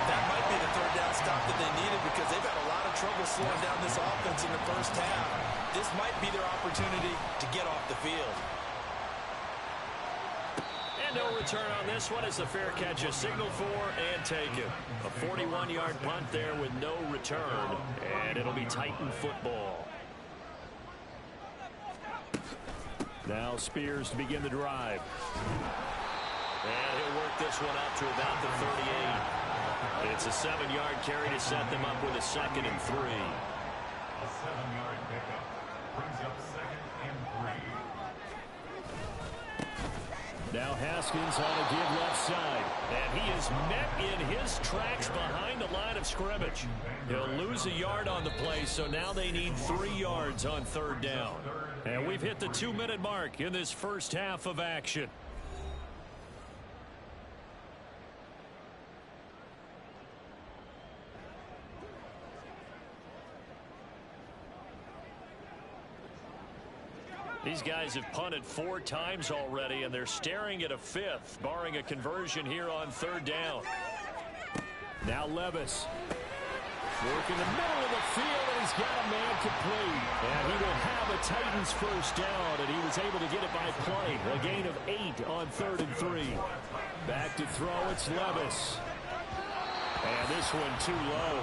That might be the 3rd down stop that they needed because they've had a lot of trouble slowing down this offense in the first half. This might be their opportunity to get off the field. And no return on this one as the fair catch is signaled for and taken. A 41-yard punt there with no return, and it'll be Titan football. Now Spears to begin the drive. And he'll work this one up to about the 38. It's a 7-yard carry to set them up with a 2nd and 3. A 7-yard pickup brings up 2nd and 3. Now Haskins on a give left side. And he is met in his tracks behind the line of scrimmage. He'll lose a yard on the play, so now they need 3 yards on 3rd down. And we've hit the 2-minute mark in this first half of action. These guys have punted 4 times already, and they're staring at a 5th, barring a conversion here on 3rd down. Now Levis. Working the middle of the field, and he's got a man complete. And he will have a Titans first down, and he was able to get it by play. A gain of 8 on 3rd and 3. Back to throw, it's Levis. And this one too low.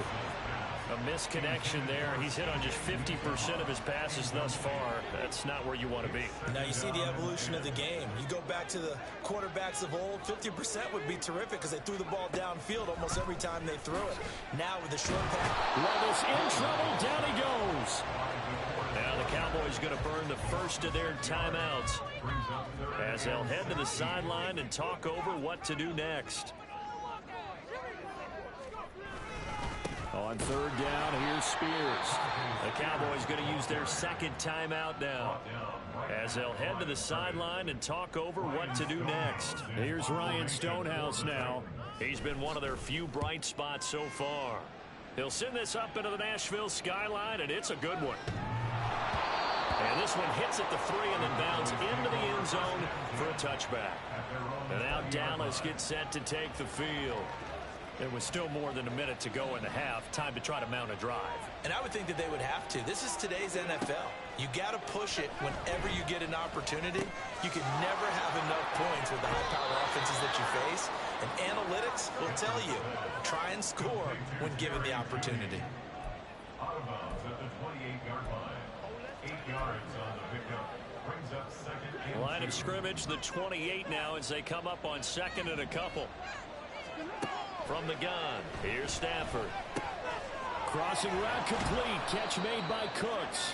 A misconnection there. He's hit on just 50% of his passes thus far. That's not where you want to be. Now you see the evolution of the game. You go back to the quarterbacks of old, 50% would be terrific because they threw the ball downfield almost every time they threw it. Now with the short pass. Levis in trouble. Down he goes. Now the Cowboys going to burn the first of their timeouts as they'll head to the sideline and talk over what to do next. On 3rd down, here's Spears. The Cowboys going to use their 2nd timeout now as they'll head to the sideline and talk over what to do next. Here's Ryan Stonehouse now. He's been one of their few bright spots so far. He'll send this up into the Nashville skyline, and it's a good one. And this one hits at the 3 and then bounds into the end zone for a touchback. And now Dallas gets set to take the field. There was still more than a minute to go in the half. Time to try to mount a drive. And I would think that they would have to. This is today's NFL. You got to push it whenever you get an opportunity. You can never have enough points with the high-power offenses that you face. And analytics will tell you, try and score when given the opportunity. Out of bounds at the 28-yard line. 8 yards on the pickup. Brings up second and Line of scrimmage, the 28 now as they come up on second and a couple. From the gun, here's Stafford. Crossing route complete. Catch made by Cooks.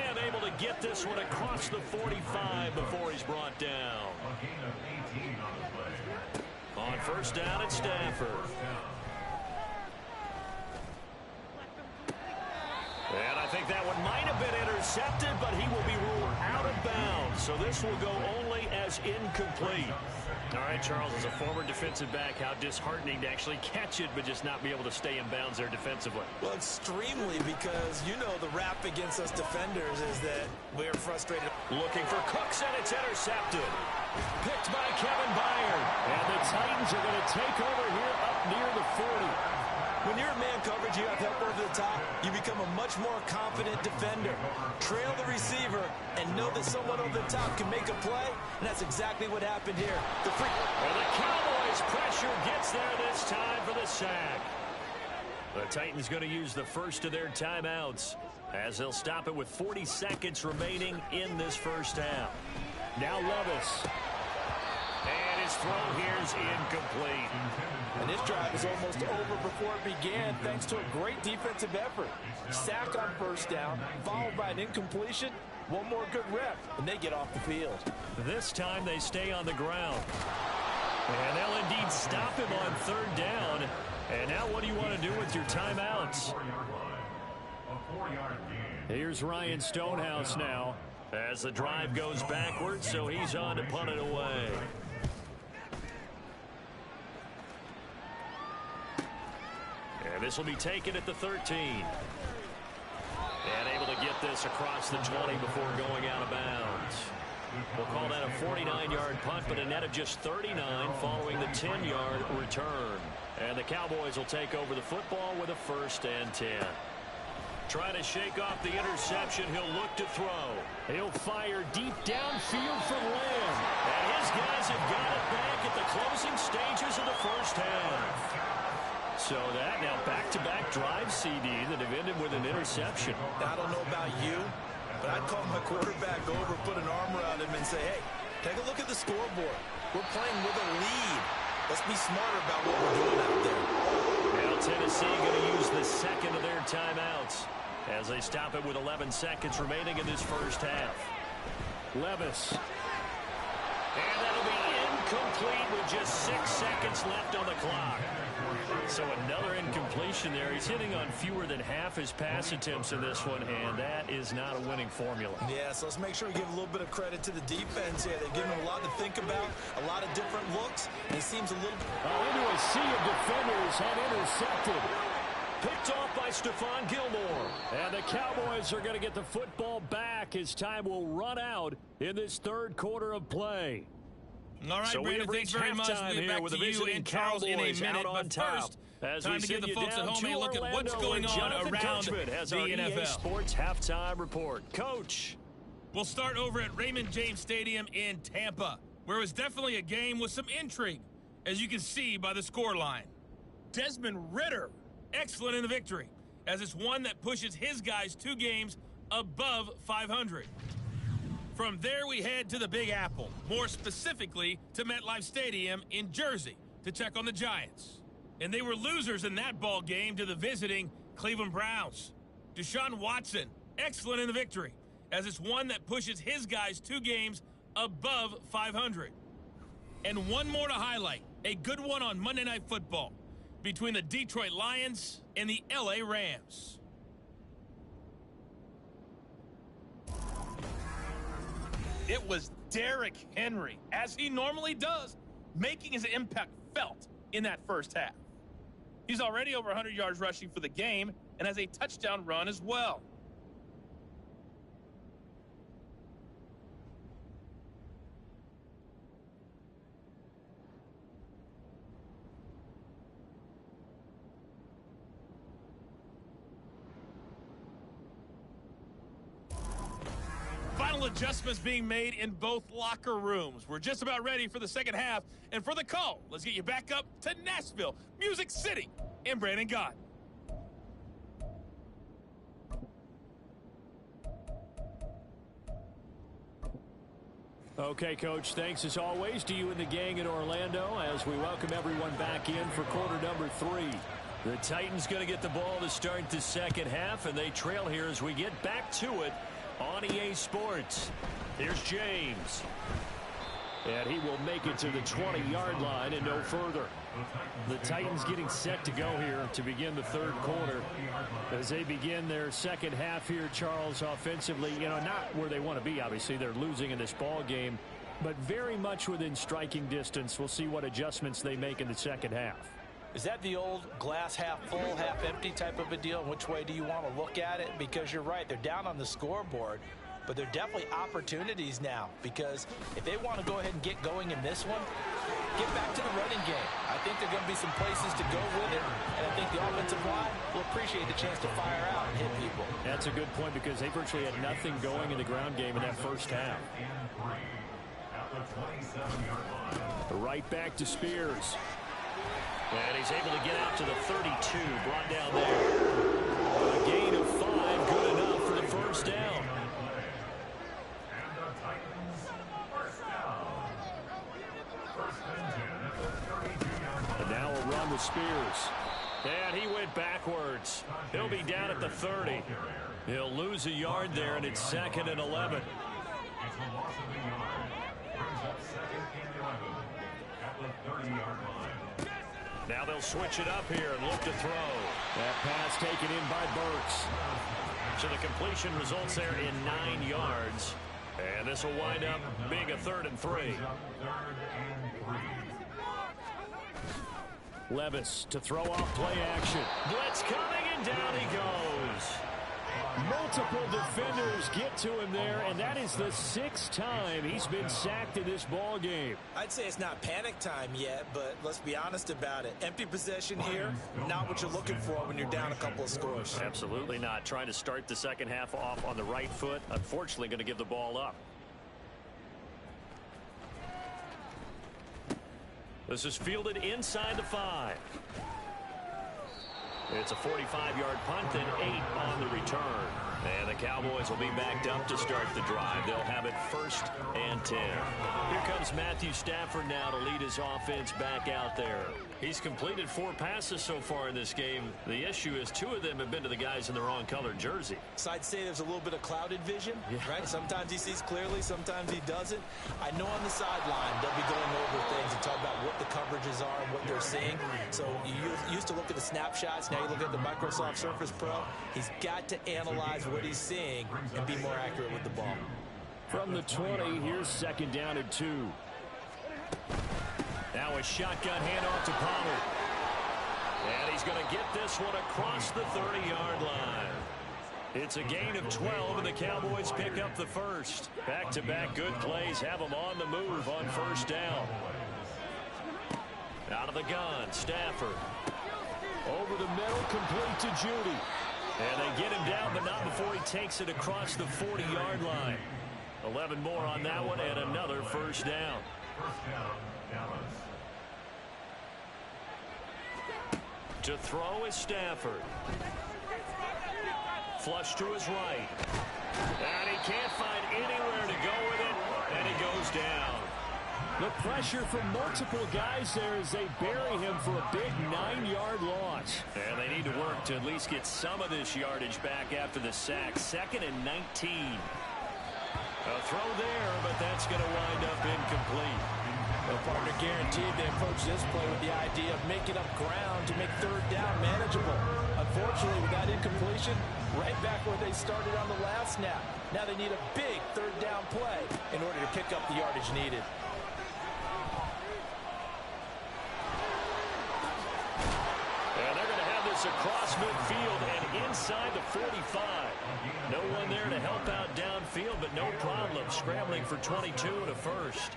And able to get this one across the 45 before he's brought down. A gain of 18 on the play. On first down, it's Stafford. And I think that one might have been intercepted, but he will be ruled out of bounds. So this will go only as incomplete. All right, Charles, as a former defensive back, how disheartening to actually catch it, but just not be able to stay in bounds there defensively. Well, extremely, because you know the rap against us defenders is that we're frustrated. Looking for Cooks, and it's intercepted. Picked by Kevin Byard. And the Titans are going to take over here up near the 40. When you're in man coverage, you have help over the top, you become a much more confident defender. Trail the receiver and know that someone over the top can make a play, and that's exactly what happened here. And the Cowboys pressure gets there this time for the sack. The Titans going to use the first of their timeouts as they'll stop it with 40 seconds remaining in this first half. Now Levis. And his throw here is incomplete. And this drive is almost over before it began thanks to a great defensive effort. Sack on first down, followed by an incompletion. One more good rep, and they get off the field. This time they stay on the ground. And they'll indeed stop him on third down. And now what do you want to do with your timeouts? A 4-yard gain. Here's Ryan Stonehouse now as the drive goes backwards, so he's on to punt it away. And this will be taken at the 13. And able to get this across the 20 before going out of bounds. We'll call that a 49-yard punt, but a net of just 39 following the 10-yard return. And the Cowboys will take over the football with a 1st and 10. Trying to shake off the interception, he'll look to throw. He'll fire deep downfield for Lamb. And his guys have got it back at the closing stages of the first half. So that now back-to-back drive CD that have ended with an interception. I don't know about you, but I'd call my quarterback over, put an arm around him, and say, hey, take a look at the scoreboard. We're playing with a lead. Let's be smarter about what we're doing out there. Now Tennessee going to use the second of their timeouts as they stop it with 11 seconds remaining in this first half. Levis. And that'll be incomplete with just 6 seconds left on the clock. So another incompletion there. He's hitting on fewer than half his pass attempts in this one, and that is not a winning formula. Yeah, so let's make sure we give a little bit of credit to the defense here. They're giving him a lot to think about, a lot of different looks, and he seems a little... Into a sea of defenders and intercepted. Picked off by Stephon Gilmore. And the Cowboys are going to get the football back as time will run out in this third quarter of play. All right, So Brandon, thanks very much. We'll get back to you and Charles in a minute. But first, time to give the folks at home a look at what's going on around the NFL. Sports halftime report. Coach. We'll start over at Raymond James Stadium in Tampa, where it was definitely a game with some intrigue, as you can see by the scoreline. Desmond Ridder, excellent in the victory, as it's one that pushes his guys 2 games above 500. From there, we head to the Big Apple, more specifically to MetLife Stadium in Jersey, to check on the Giants. And they were losers in that ball game to the visiting Cleveland Browns. Deshaun Watson, excellent in the victory, as it's one that pushes his guys 2 games above 500. And one more to highlight, a good one on Monday Night Football between the Detroit Lions and the LA Rams. It was Derrick Henry, as he normally does, making his impact felt in that first half. He's already over 100 yards rushing for the game and has a touchdown run as well. Final adjustments being made in both locker rooms. We're just about ready for the second half. And for the call, let's get you back up to Nashville, Music City, and Brandon Gott. Okay, Coach, thanks as always to you and the gang in Orlando as we welcome everyone back in for quarter number 3. The Titans going to get the ball to start the second half, and they trail here as we get back to it on EA Sports. Here's James. And he will make it to the 20-yard line and no further. The Titans getting set to go here to begin the third quarter. As they begin their second half here, Charles, offensively, not where they want to be, obviously. They're losing in this ball game, but very much within striking distance. We'll see what adjustments they make in the second half. Is that the old glass half full, half empty type of a deal? Which way do you want to look at it? Because you're right, they're down on the scoreboard, but they're definitely opportunities now, because if they want to go ahead and get going in this one, get back to the running game. I think there are going to be some places to go with it, and I think the offensive line will appreciate the chance to fire out and hit people. That's a good point, because they virtually had nothing going in the ground game in that first half. Right back to Spears. And he's able to get out to the 32, brought down there. A gain of 5, good enough for the first down. And now a run with Spears. And he went backwards. He'll be down at the 30. He'll lose a yard there, and it's 2nd and 11. It's a loss of a yard. Brings up 2nd and 11 at the 30-yard line. Now they'll switch it up here and look to throw. That pass taken in by Burks. So the completion results there in 9 yards. And this will wind up being a 3rd and 3. Levis to throw off play action. Blitz coming, and down he goes. Multiple defenders get to him there, and that is the 6th time he's been sacked in this ball game. I'd say it's not panic time yet, but let's be honest about it. Empty possession here, not what you're looking for when you're down a couple of scores. Absolutely not. Trying to start the second half off on the right foot. Unfortunately, going to give the ball up. This is fielded inside the 5. It's a 45-yard punt and 8 on the return. And the Cowboys will be backed up to start the drive. They'll have it 1st and 10. Here comes Matthew Stafford now to lead his offense back out there. He's completed 4 passes so far in this game. The issue is 2 of them have been to the guys in the wrong colored jersey. So I'd say there's a little bit of clouded vision, right? Sometimes he sees clearly, sometimes he doesn't. I know on the sideline they'll be going over things and talk about what the coverages are and what they're seeing. So you used to look at the snapshots, now you look at the Microsoft Surface Pro. He's got to analyze what he's seeing and be more accurate with the ball. From the 20, here's 2nd down and 2. Now a shotgun handoff to Pollard. And he's going to get this one across the 30-yard line. It's a gain of 12, and the Cowboys pick up the first. Back-to-back good plays have them on the move on 1st down. Out of the gun, Stafford. Over the middle, complete to Judy. And they get him down, but not before he takes it across the 40-yard line. 11 more on that one, and another 1st down. 1st down, Dallas. To throw is Stafford. Flush to his right. And he can't find anywhere to go with it, and he goes down. The pressure from multiple guys there as they bury him for a big 9-yard loss. And they need to work to at least get some of this yardage back after the sack. 2nd and 19. A throw there, but that's going to wind up incomplete. The partner guaranteed they approach this play with the idea of making up ground to make 3rd down manageable. Unfortunately, with that incompletion, right back where they started on the last snap. Now they need a big 3rd down play in order to pick up the yardage needed. And they're going to have this across midfield and inside the 45. No one there to help out downfield, but no problem scrambling for 22 and a 1st.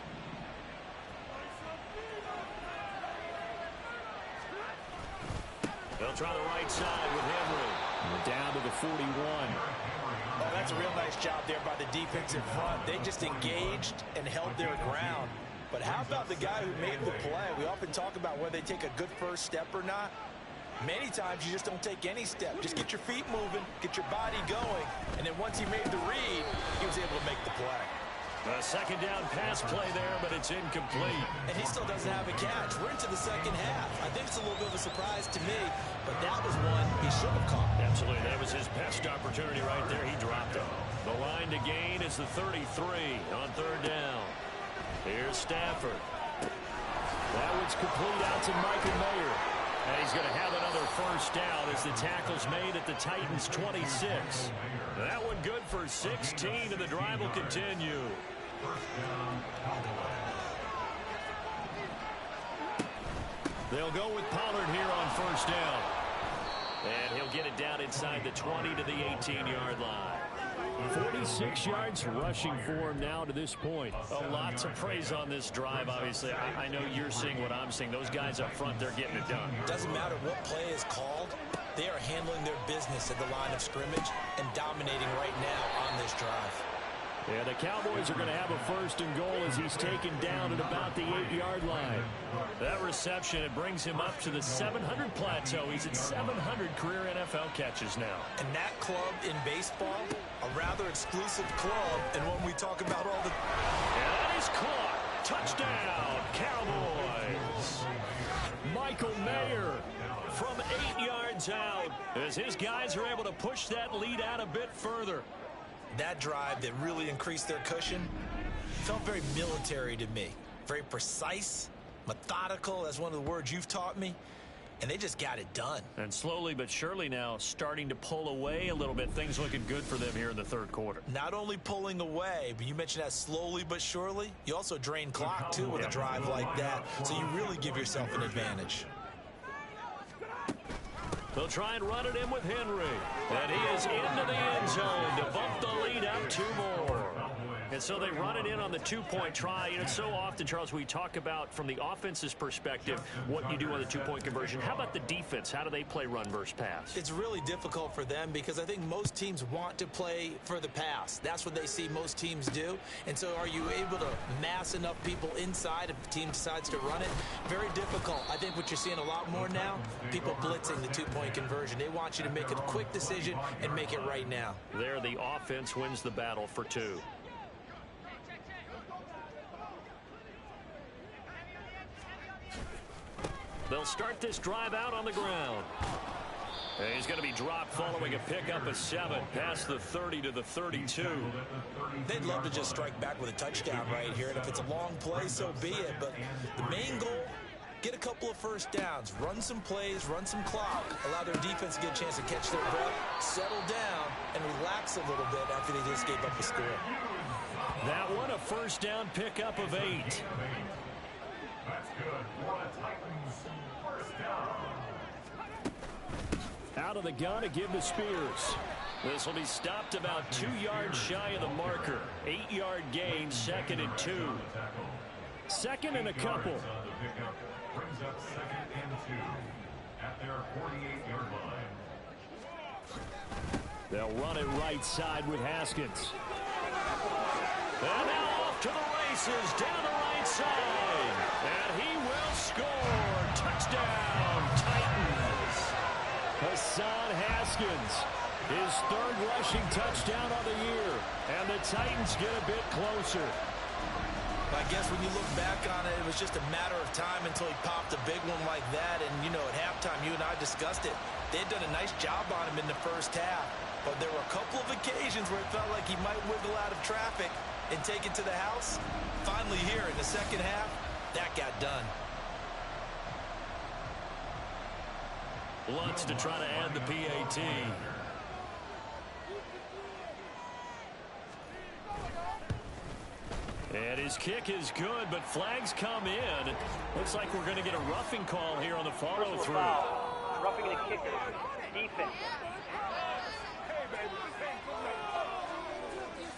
They'll try the right side with Henry. Down to the 41. Oh, that's a real nice job there by the defensive front. They just engaged and held their ground. But how about the guy who made the play? We often talk about whether they take a good first step or not. Many times you just don't take any step. Just get your feet moving, get your body going, and then once he made the read, he was able to make the play. A second down pass play there, but it's incomplete. And he still doesn't have a catch. We're into the second half. I think it's a little bit of a surprise to me, but that was one he should have caught. Absolutely. That was his best opportunity right there. He dropped it. The line to gain is the 33 on third down. Here's Stafford. That one's complete out to Michael Mayer. And he's going to have another first down as the tackle's made at the Titans' 26. That one good for 16, and the drive will continue. They'll go with Pollard here on first down. And he'll get it down inside the 20 to the 18-yard line. 46 yards rushing for him now to this point. A lot to praise on this drive, obviously. I know you're seeing what I'm seeing. Those guys up front, they're getting it done. Doesn't matter what play is called. They are handling their business at the line of scrimmage and dominating right now on this drive. Yeah, the Cowboys are going to have a first and goal as he's taken down at about the 8-yard line. That reception, it brings him up to the 700 plateau. He's at 700 career NFL catches now. And that club in baseball, a rather exclusive club, and one we talk about all the... And that is caught. Touchdown, Cowboys. Michael Mayer from 8 yards out as his guys are able to push that lead out a bit further. That drive that really increased their cushion felt very military to me. Very precise, methodical, that's one of the words you've taught me. And they just got it done. And slowly but surely now starting to pull away a little bit. Things looking good for them here in the third quarter. Not only pulling away, but you mentioned that slowly but surely. You also drain clock, too, with a drive like that. So you really give yourself an advantage. They'll try and run it in with Henry. And he is into the end zone to bump the lead up 2 more. And so they run it in on the 2-point try. You know, so often, Charles, we talk about from the offense's perspective what you do on the 2-point conversion. How about the defense? How do they play run versus pass? It's really difficult for them because I think most teams want to play for the pass. That's what they see most teams do. And so are you able to mass enough people inside if the team decides to run it? Very difficult. I think what you're seeing a lot more now, people blitzing the 2-point conversion. They want you to make a quick decision and make it right now. There, the offense wins the battle for 2. They'll start this drive out on the ground. And he's going to be dropped following a pickup of 7 past the 30 to the 32. They'd love to just strike back with a touchdown right here. And if it's a long play, so be it. But the main goal, get a couple of first downs, run some plays, run some clock, allow their defense to get a chance to catch their breath, settle down, and relax a little bit after they just gave up a score. That one, a first down pickup of 8. That's good for the Titans. First down. Out of the gun to give to Spears. This will be stopped about 2 yards shy of the marker. 8-yard gain, 2nd and 2. 2nd and a couple. Brings up 2nd and 2 at their 48-yard line. They'll run it right side with Haskins. And now off to the races, down the right side. And he will score. Touchdown, Titans. Hassan Haskins, his 3rd rushing touchdown on the year. And the Titans get a bit closer. I guess when you look back on it, it was just a matter of time until he popped a big one like that. And, you know, at halftime, you and I discussed it. They had done a nice job on him in the first half. But there were a couple of occasions where it felt like he might wiggle out of traffic and take it to the house. Finally here in the second half, that got done. Lutz to try to add the PAT. And his kick is good, but flags come in. Looks like we're going to get a roughing call here on the follow-through. Roughing the kicker. Defense.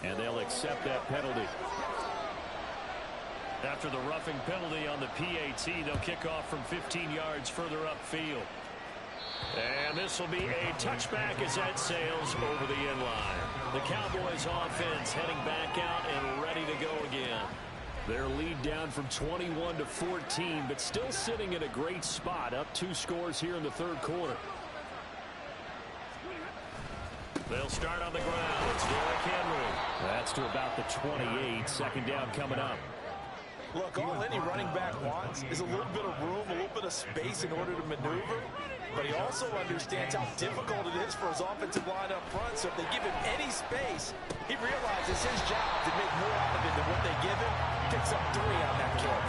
And they'll accept that penalty. After the roughing penalty on the PAT, they'll kick off from 15 yards further upfield. And this will be a touchback as that sails over the end line. The Cowboys offense heading back out and ready to go again. Their lead down from 21 to 14, but still sitting in a great spot, up 2 scores here in the third quarter. They'll start on the ground. It's Derrick Henry. That's to about the 28. Second down coming up. Look, all any running back wants is a little bit of room, a little bit of space in order to maneuver. But he also understands how difficult it is for his offensive line up front. So if they give him any space, he realizes his job to make more out of it than what they give him. Picks up 3 on that kick.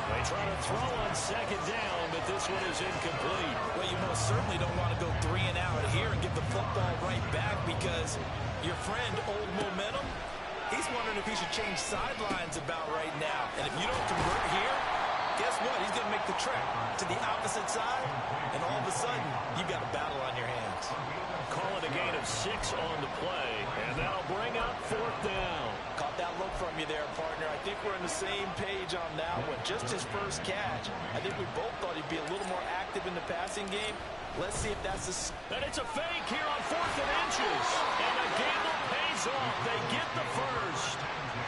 They try to throw on second down, but this one is incomplete. Well, you most certainly don't want to go 3 and out here and give the football right back because your friend, Old Momentum, he's wondering if he should change sidelines about right now. And if you don't convert here, guess what? He's going to make the trek to the opposite side, and all of a sudden, you've got a battle on your hands. Call it a gain of 6 on the play, and that'll bring up 4th down. Caught that look from you there, partner. I think we're on the same page on that one. Just his first catch. I think we both thought he'd be a little more active in the passing game. Let's see if that's the... And it's a fake here on 4th and inches. And a gamble pays off. They get the first.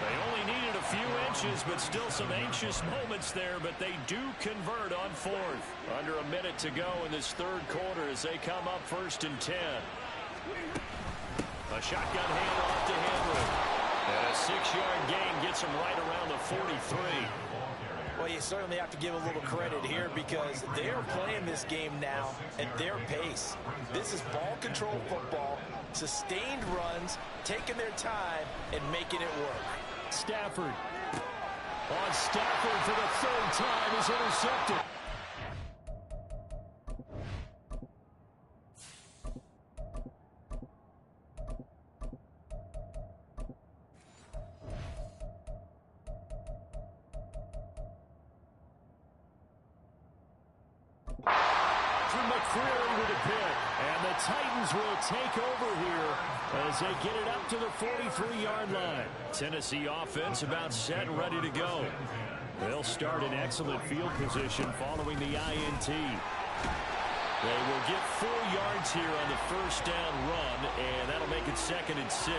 They only needed a few inches, but still some anxious moments there. But they do convert on 4th. Under a minute to go in this third quarter as they come up 1st and 10. A shotgun handoff to Henry. And a 6-yard gain gets him right around the 43. Well, you certainly have to give a little credit here because they're playing this game now at their pace. This is ball control football, sustained runs, taking their time, and making it work. Stafford. On Stafford for the 3rd time is intercepted. With a pick, and the Titans will take over here as they get it up to the 43-yard line. Tennessee offense about set and ready to go. They'll start in excellent field position following the INT. They will get 4 yards here on the first down run, and that'll make it 2nd and 6.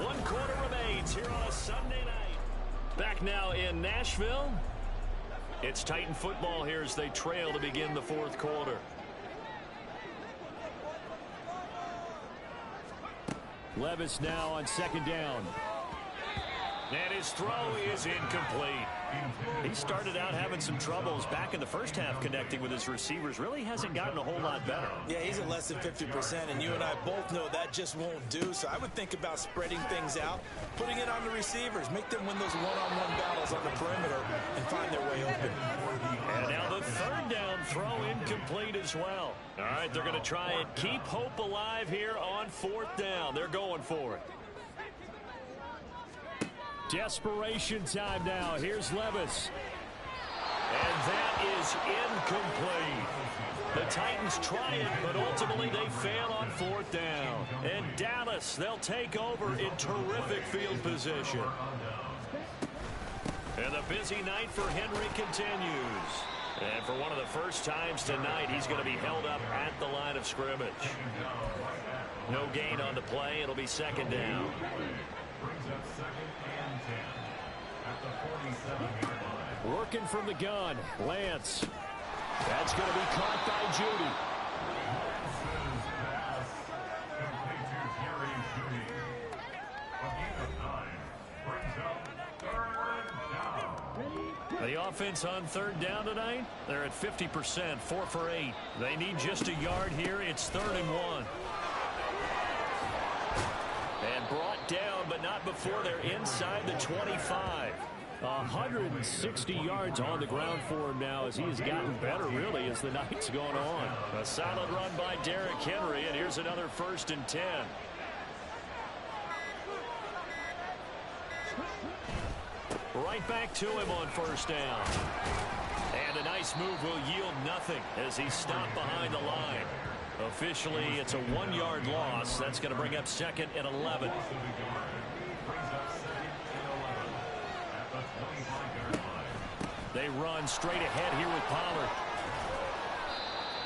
1 quarter remains here on a Sunday night. Back now in Nashville. It's Titan football here as they trail to begin the 4th quarter. Levis now on 2nd down. And his throw is incomplete. He started out having some troubles back in the first half connecting with his receivers. Really hasn't gotten a whole lot better. Yeah, he's at less than 50%, and you and I both know that just won't do. So I would think about spreading things out, putting it on the receivers, make them win those one-on-one battles on the perimeter, and find their way open. And now the 3rd down throw incomplete as well. All right, they're going to try and keep hope alive here on 4th down. They're going for it. Desperation time now. Here's Levis. And that is incomplete. The Titans try it, but ultimately they fail on 4th down. And Dallas, they'll take over in terrific field position. And the busy night for Henry continues. And for one of the first times tonight, he's going to be held up at the line of scrimmage. No gain on the play. It'll be 2nd down. Working from the gun, Lance. That's going to be caught by Judy. The offense on 3rd down tonight, they're at 50%, 4 for 8. They need just a yard here. It's 3rd and 1. And brought down, but not before they're inside the 25. 160 yards on the ground for him now as he has gotten better, really, as the night's gone on. A solid run by Derrick Henry, and here's another 1st and 10. Right back to him on 1st down. And a nice move will yield nothing as he's stopped behind the line. Officially, it's a 1-yard loss. That's going to bring up 2nd and 11. They run straight ahead here with Pollard.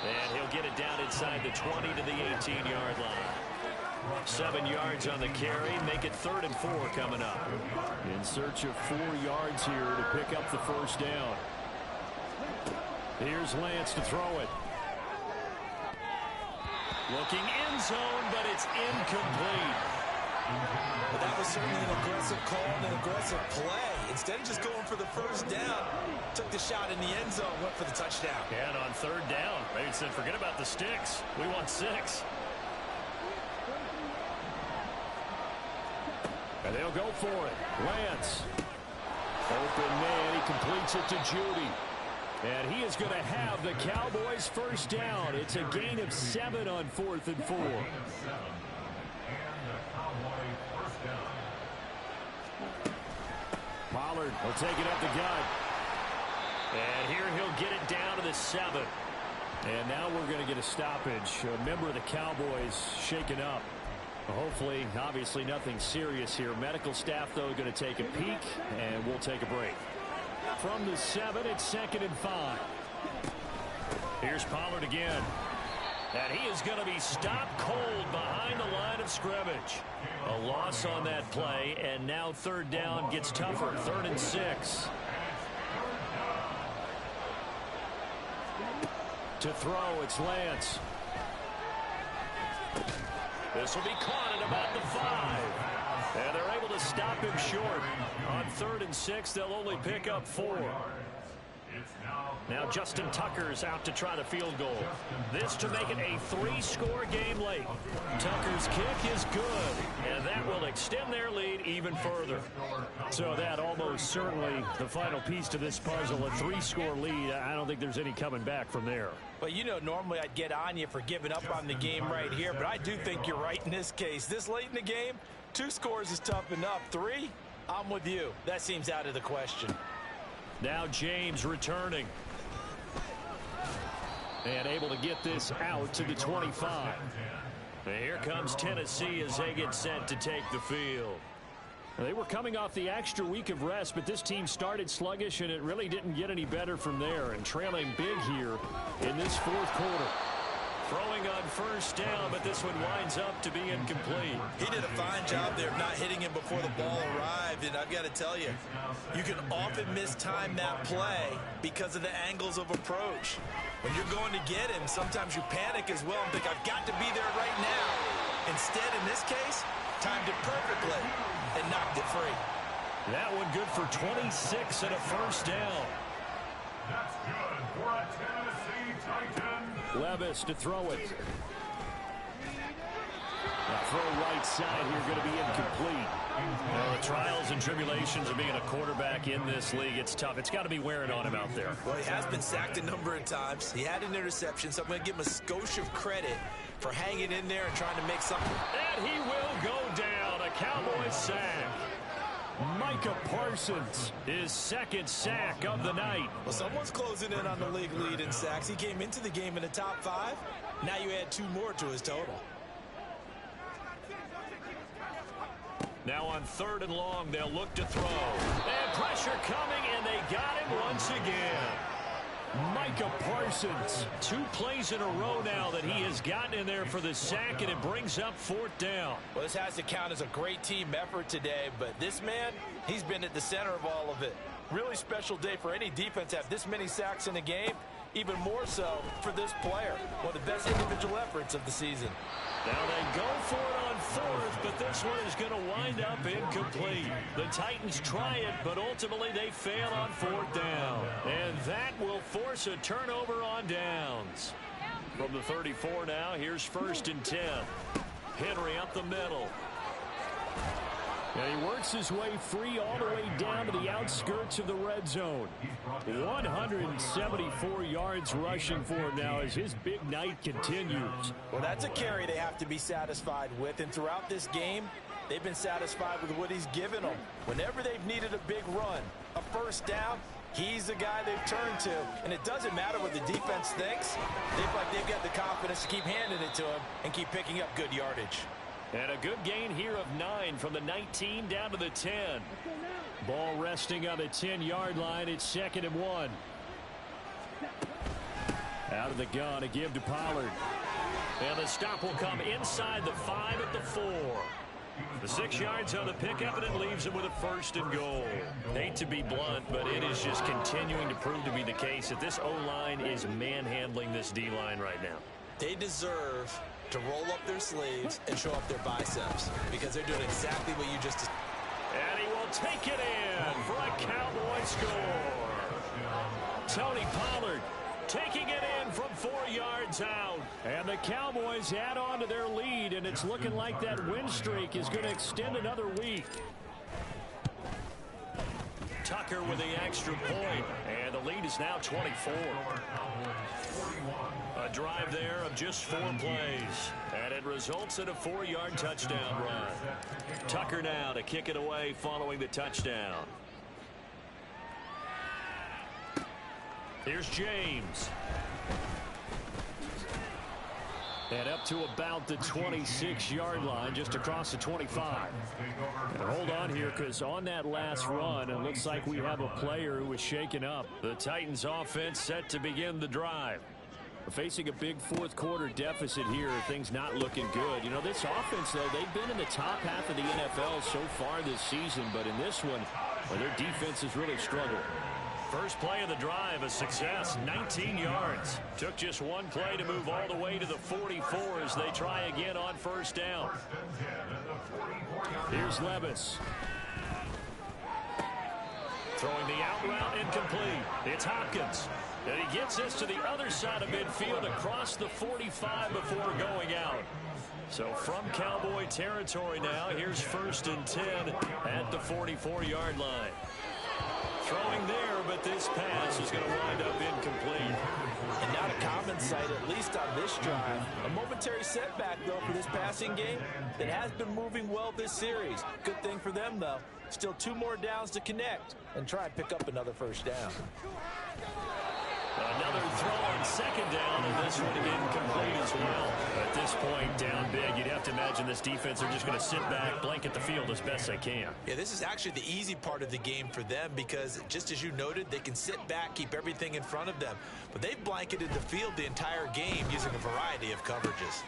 And he'll get it down inside the 20 to the 18-yard line. 7 yards on the carry. Make it 3rd and 4 coming up. In search of 4 yards here to pick up the first down. Here's Lance to throw it. Looking end zone, but it's incomplete. But that was certainly an aggressive call and an aggressive play. Instead of just going for the first down, took the shot in the end zone, went for the touchdown. And on 3rd down, they said, forget about the sticks. We want 6. And they'll go for it. Lance. Open man. He completes it to Judy. And he is going to have the Cowboys first down. It's a gain of 7 on 4th and 4. Pollard will take it up the gut. And here he'll get it down to the 7. And now we're going to get a stoppage. A member of the Cowboys shaken up. Hopefully, obviously nothing serious here. Medical staff, though, going to take a peek, and we'll take a break. From the 7, it's 2nd and 5. Here's Pollard again. And he is going to be stopped cold behind the line of scrimmage. A loss on that play, and now 3rd down gets tougher. 3rd and 6. To throw, it's Lance. This will be caught at about the 5. And they're able to stop him short. On 3rd and 6, they'll only pick up 4. Now Justin Tucker's out to try the field goal. This to make it a 3-score game late. Tucker's kick is good, and that will extend their lead even further. So that almost certainly the final piece to this puzzle, a 3-score lead. I don't think there's any coming back from there. But you know, normally I'd get on you for giving up on the game right here, but I do think you're right in this case. This late in the game, 2 scores is tough enough. 3, I'm with you. That seems out of the question. Now James returning. And able to get this out to the 25. And here comes Tennessee as they get set to take the field. They were coming off the extra week of rest, but this team started sluggish, and it really didn't get any better from there. And trailing big here in this 4th quarter. Throwing on 1st down, but this one winds up to be incomplete. He did a fine job there of not hitting him before the ball arrived, and I've got to tell you, you can often mistime that play because of the angles of approach. When you're going to get him, sometimes you panic as well and think, I've got to be there right now. Instead, in this case, timed it perfectly and knocked it free. That one good for 26 and a 1st down. That's good for a Tennessee Titan. Levis to throw it. The throw right side here going to be incomplete. Well, the trials and tribulations of being a quarterback in this league, it's tough. It's got to be wearing on him out there. Well, he has been sacked a number of times. He had an interception, so I'm going to give him a skosh of credit for hanging in there and trying to make something. And he will go down. A Cowboys sack. Micah Parsons, his 2nd sack of the night. Well, someone's closing in on the league lead in sacks. He came into the game in the top 5. Now you add 2 more to his total. Now on 3rd and long, they'll look to throw. And pressure coming, and they got him once again. Micah Parsons. 2 plays in a row now that he has gotten in there for the sack, and it brings up 4th down. Well, this has to count as a great team effort today, but this man, he's been at the center of all of it. Really special day for any defense to have this many sacks in a game, even more so for this player. One of the best individual efforts of the season. Now they go for it on 4th, but this one is going to wind up incomplete. The Titans try it, but ultimately they fail on 4th down. And that will force a turnover on downs. From the 34 now, here's 1st and 10. Henry up the middle. And he works his way free all the way down to the outskirts of the red zone. 174 yards rushing for him now as his big night continues. Well, that's a carry they have to be satisfied with. And throughout this game, they've been satisfied with what he's given them. Whenever they've needed a big run, a 1st down, he's the guy they've turned to. And it doesn't matter what the defense thinks. They feel like they've got the confidence to keep handing it to him and keep picking up good yardage. And a good gain here of 9 from the 19 down to the 10. Ball resting on the 10-yard line. It's 2nd and 1. Out of the gun, a give to Pollard. And the stop will come inside the 5 at the 4. The 6 yards on the pickup, and it leaves him with a 1st and goal. Hate to be blunt, but it is just continuing to prove to be the case that this O-line is manhandling this D-line right now. They deserve to roll up their sleeves and show up their biceps because they're doing exactly what you just... And he will take it in for a Cowboy score. Tony Pollard taking it in from 4 yards out. And the Cowboys add on to their lead, and it's looking like that win streak is going to extend another week. Tucker with the extra point, and the lead is now 24. A drive there of just 4 plays, and it results in a 4-yard touchdown run. Tucker now to kick it away following the touchdown. Here's James. And up to about the 26-yard line, just across the 25. And hold on here, because on that last run, it looks like we have a player who was shaken up. The Titans offense set to begin the drive. Facing a big fourth-quarter deficit here, things not looking good. You know, this offense, though, they've been in the top half of the NFL so far this season, but in this one, well, their defense has really struggled. First play of the drive, a success, 19 yards. Took just 1 play to move all the way to the 44 as they try again on 1st down. Here's Levis. Throwing the out route incomplete. It's Hopkins. And he gets this to the other side of midfield across the 45 before going out. So from Cowboy territory now, here's 1st and 10 at the 44-yard line. Throwing there, but this pass is going to wind up incomplete. And not a common sight, at least on this drive. A momentary setback, though, for this passing game that has been moving well this series. Good thing for them, though. Still 2 more downs to connect and try and pick up another 1st down. Another throw on 2nd down, and this one incomplete as well. At this point, down big, you'd have to imagine this defense are just going to sit back, blanket the field as best they can. Yeah, this is actually the easy part of the game for them because, just as you noted, they can sit back, keep everything in front of them. But they've blanketed the field the entire game using a variety of coverages.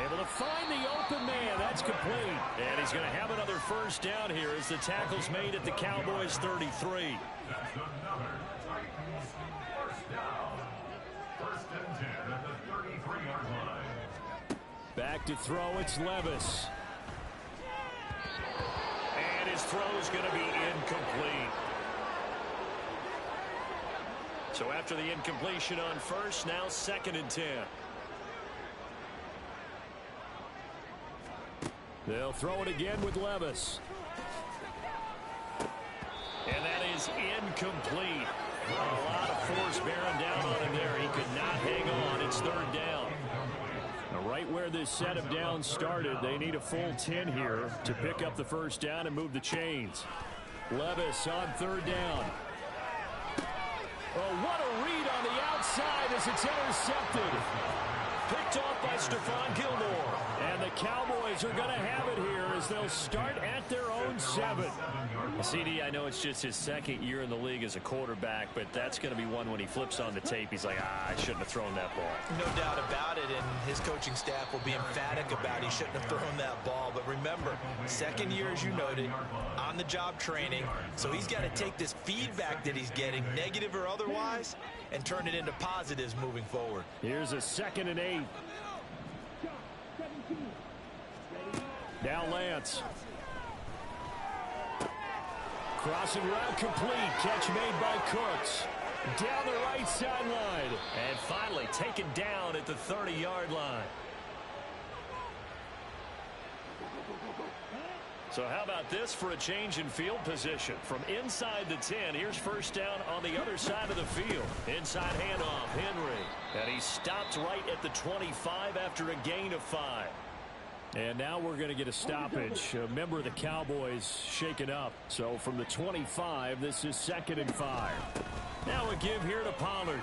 Able to find the open man. That's complete. And he's going to have another 1st down here as the tackle's made at the Cowboys 33. That's another Titans 1st down. 1st and 10 at the 33-yard line. Back to throw, it's Levis. And his throw's going to be incomplete. So after the incompletion on 1st, now 2nd and 10. They'll throw it again with Levis. And that is incomplete. A lot of force bearing down on him there. He could not hang on. It's 3rd down. Now, right where this set of downs started, they need a full 10 here to pick up the 1st down and move the chains. Levis on 3rd down. Oh, what a read on the outside as it's intercepted. Picked off by Stephon Gilmore. And the Cowboys are going to have it here as they'll start at their own 7. CD, I know it's just his 2nd year in the league as a quarterback, but that's going to be one when he flips on the tape. He's like, I shouldn't have thrown that ball. No doubt about it, and his coaching staff will be emphatic about he shouldn't have thrown that ball. But remember, 2nd year, as you noted, on-the-job training, so he's got to take this feedback that he's getting, negative or otherwise, and turn it into positives moving forward. Here's a 2nd and 8. Now Lance. Crossing route complete. Catch made by Cooks. Down the right sideline. And finally taken down at the 30-yard line. So how about this for a change in field position? From inside the 10, here's 1st down on the other side of the field. Inside handoff, Henry. And he stopped right at the 25 after a gain of 5. And now we're going to get a stoppage. A member of the Cowboys shaken up. So from the 25, this is 2nd and 5. Now a give here to Pollard.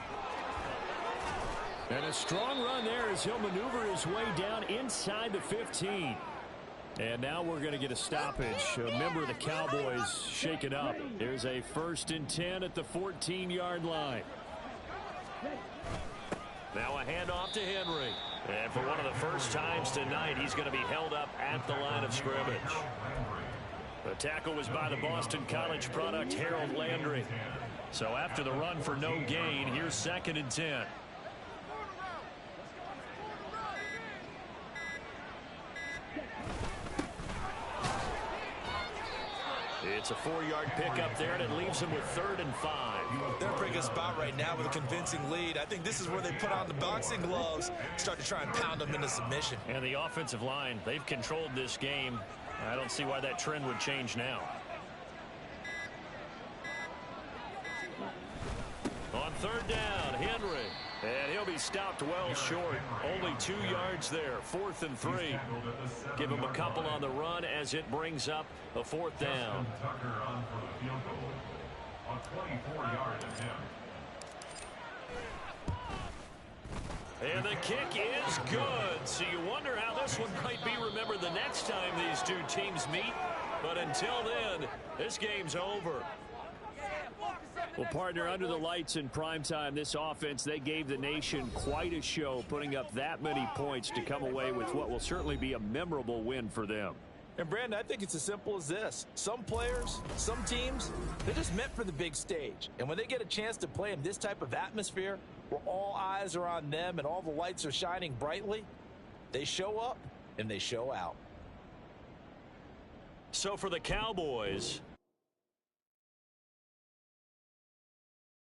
And a strong run there as he'll maneuver his way down inside the 15. And now we're going to get a stoppage. A member of the Cowboys shaken up. There's a 1st and 10 at the 14-yard line. Now a handoff to Henry. And for one of the first times tonight, he's going to be held up at the line of scrimmage. The tackle was by the Boston College product, Harold Landry. So after the run for no gain, here's 2nd and 10. It's a 4-yard pickup there, and it leaves him with 3rd and 5. They're in a pretty good spot right now with a convincing lead. I think this is where they put on the boxing gloves, start to try and pound them into submission. And the offensive line, they've controlled this game. I don't see why that trend would change now. On 3rd down, Henry. And he'll be stopped well short. Only 2 yards there. 4th and 3. Give him a couple on the run as it brings up a 4th down. Tucker on for the field goal. On 24-yard attempt. And the kick is good. So you wonder how this one might be remembered the next time these two teams meet. But until then, this game's over. Well, partner, under the lights in primetime, this offense, they gave the nation quite a show, putting up that many points to come away with what will certainly be a memorable win for them. And, Brandon, I think it's as simple as this. Some players, some teams, they're just meant for the big stage. And when they get a chance to play in this type of atmosphere, where all eyes are on them and all the lights are shining brightly, they show up and they show out. So for the Cowboys,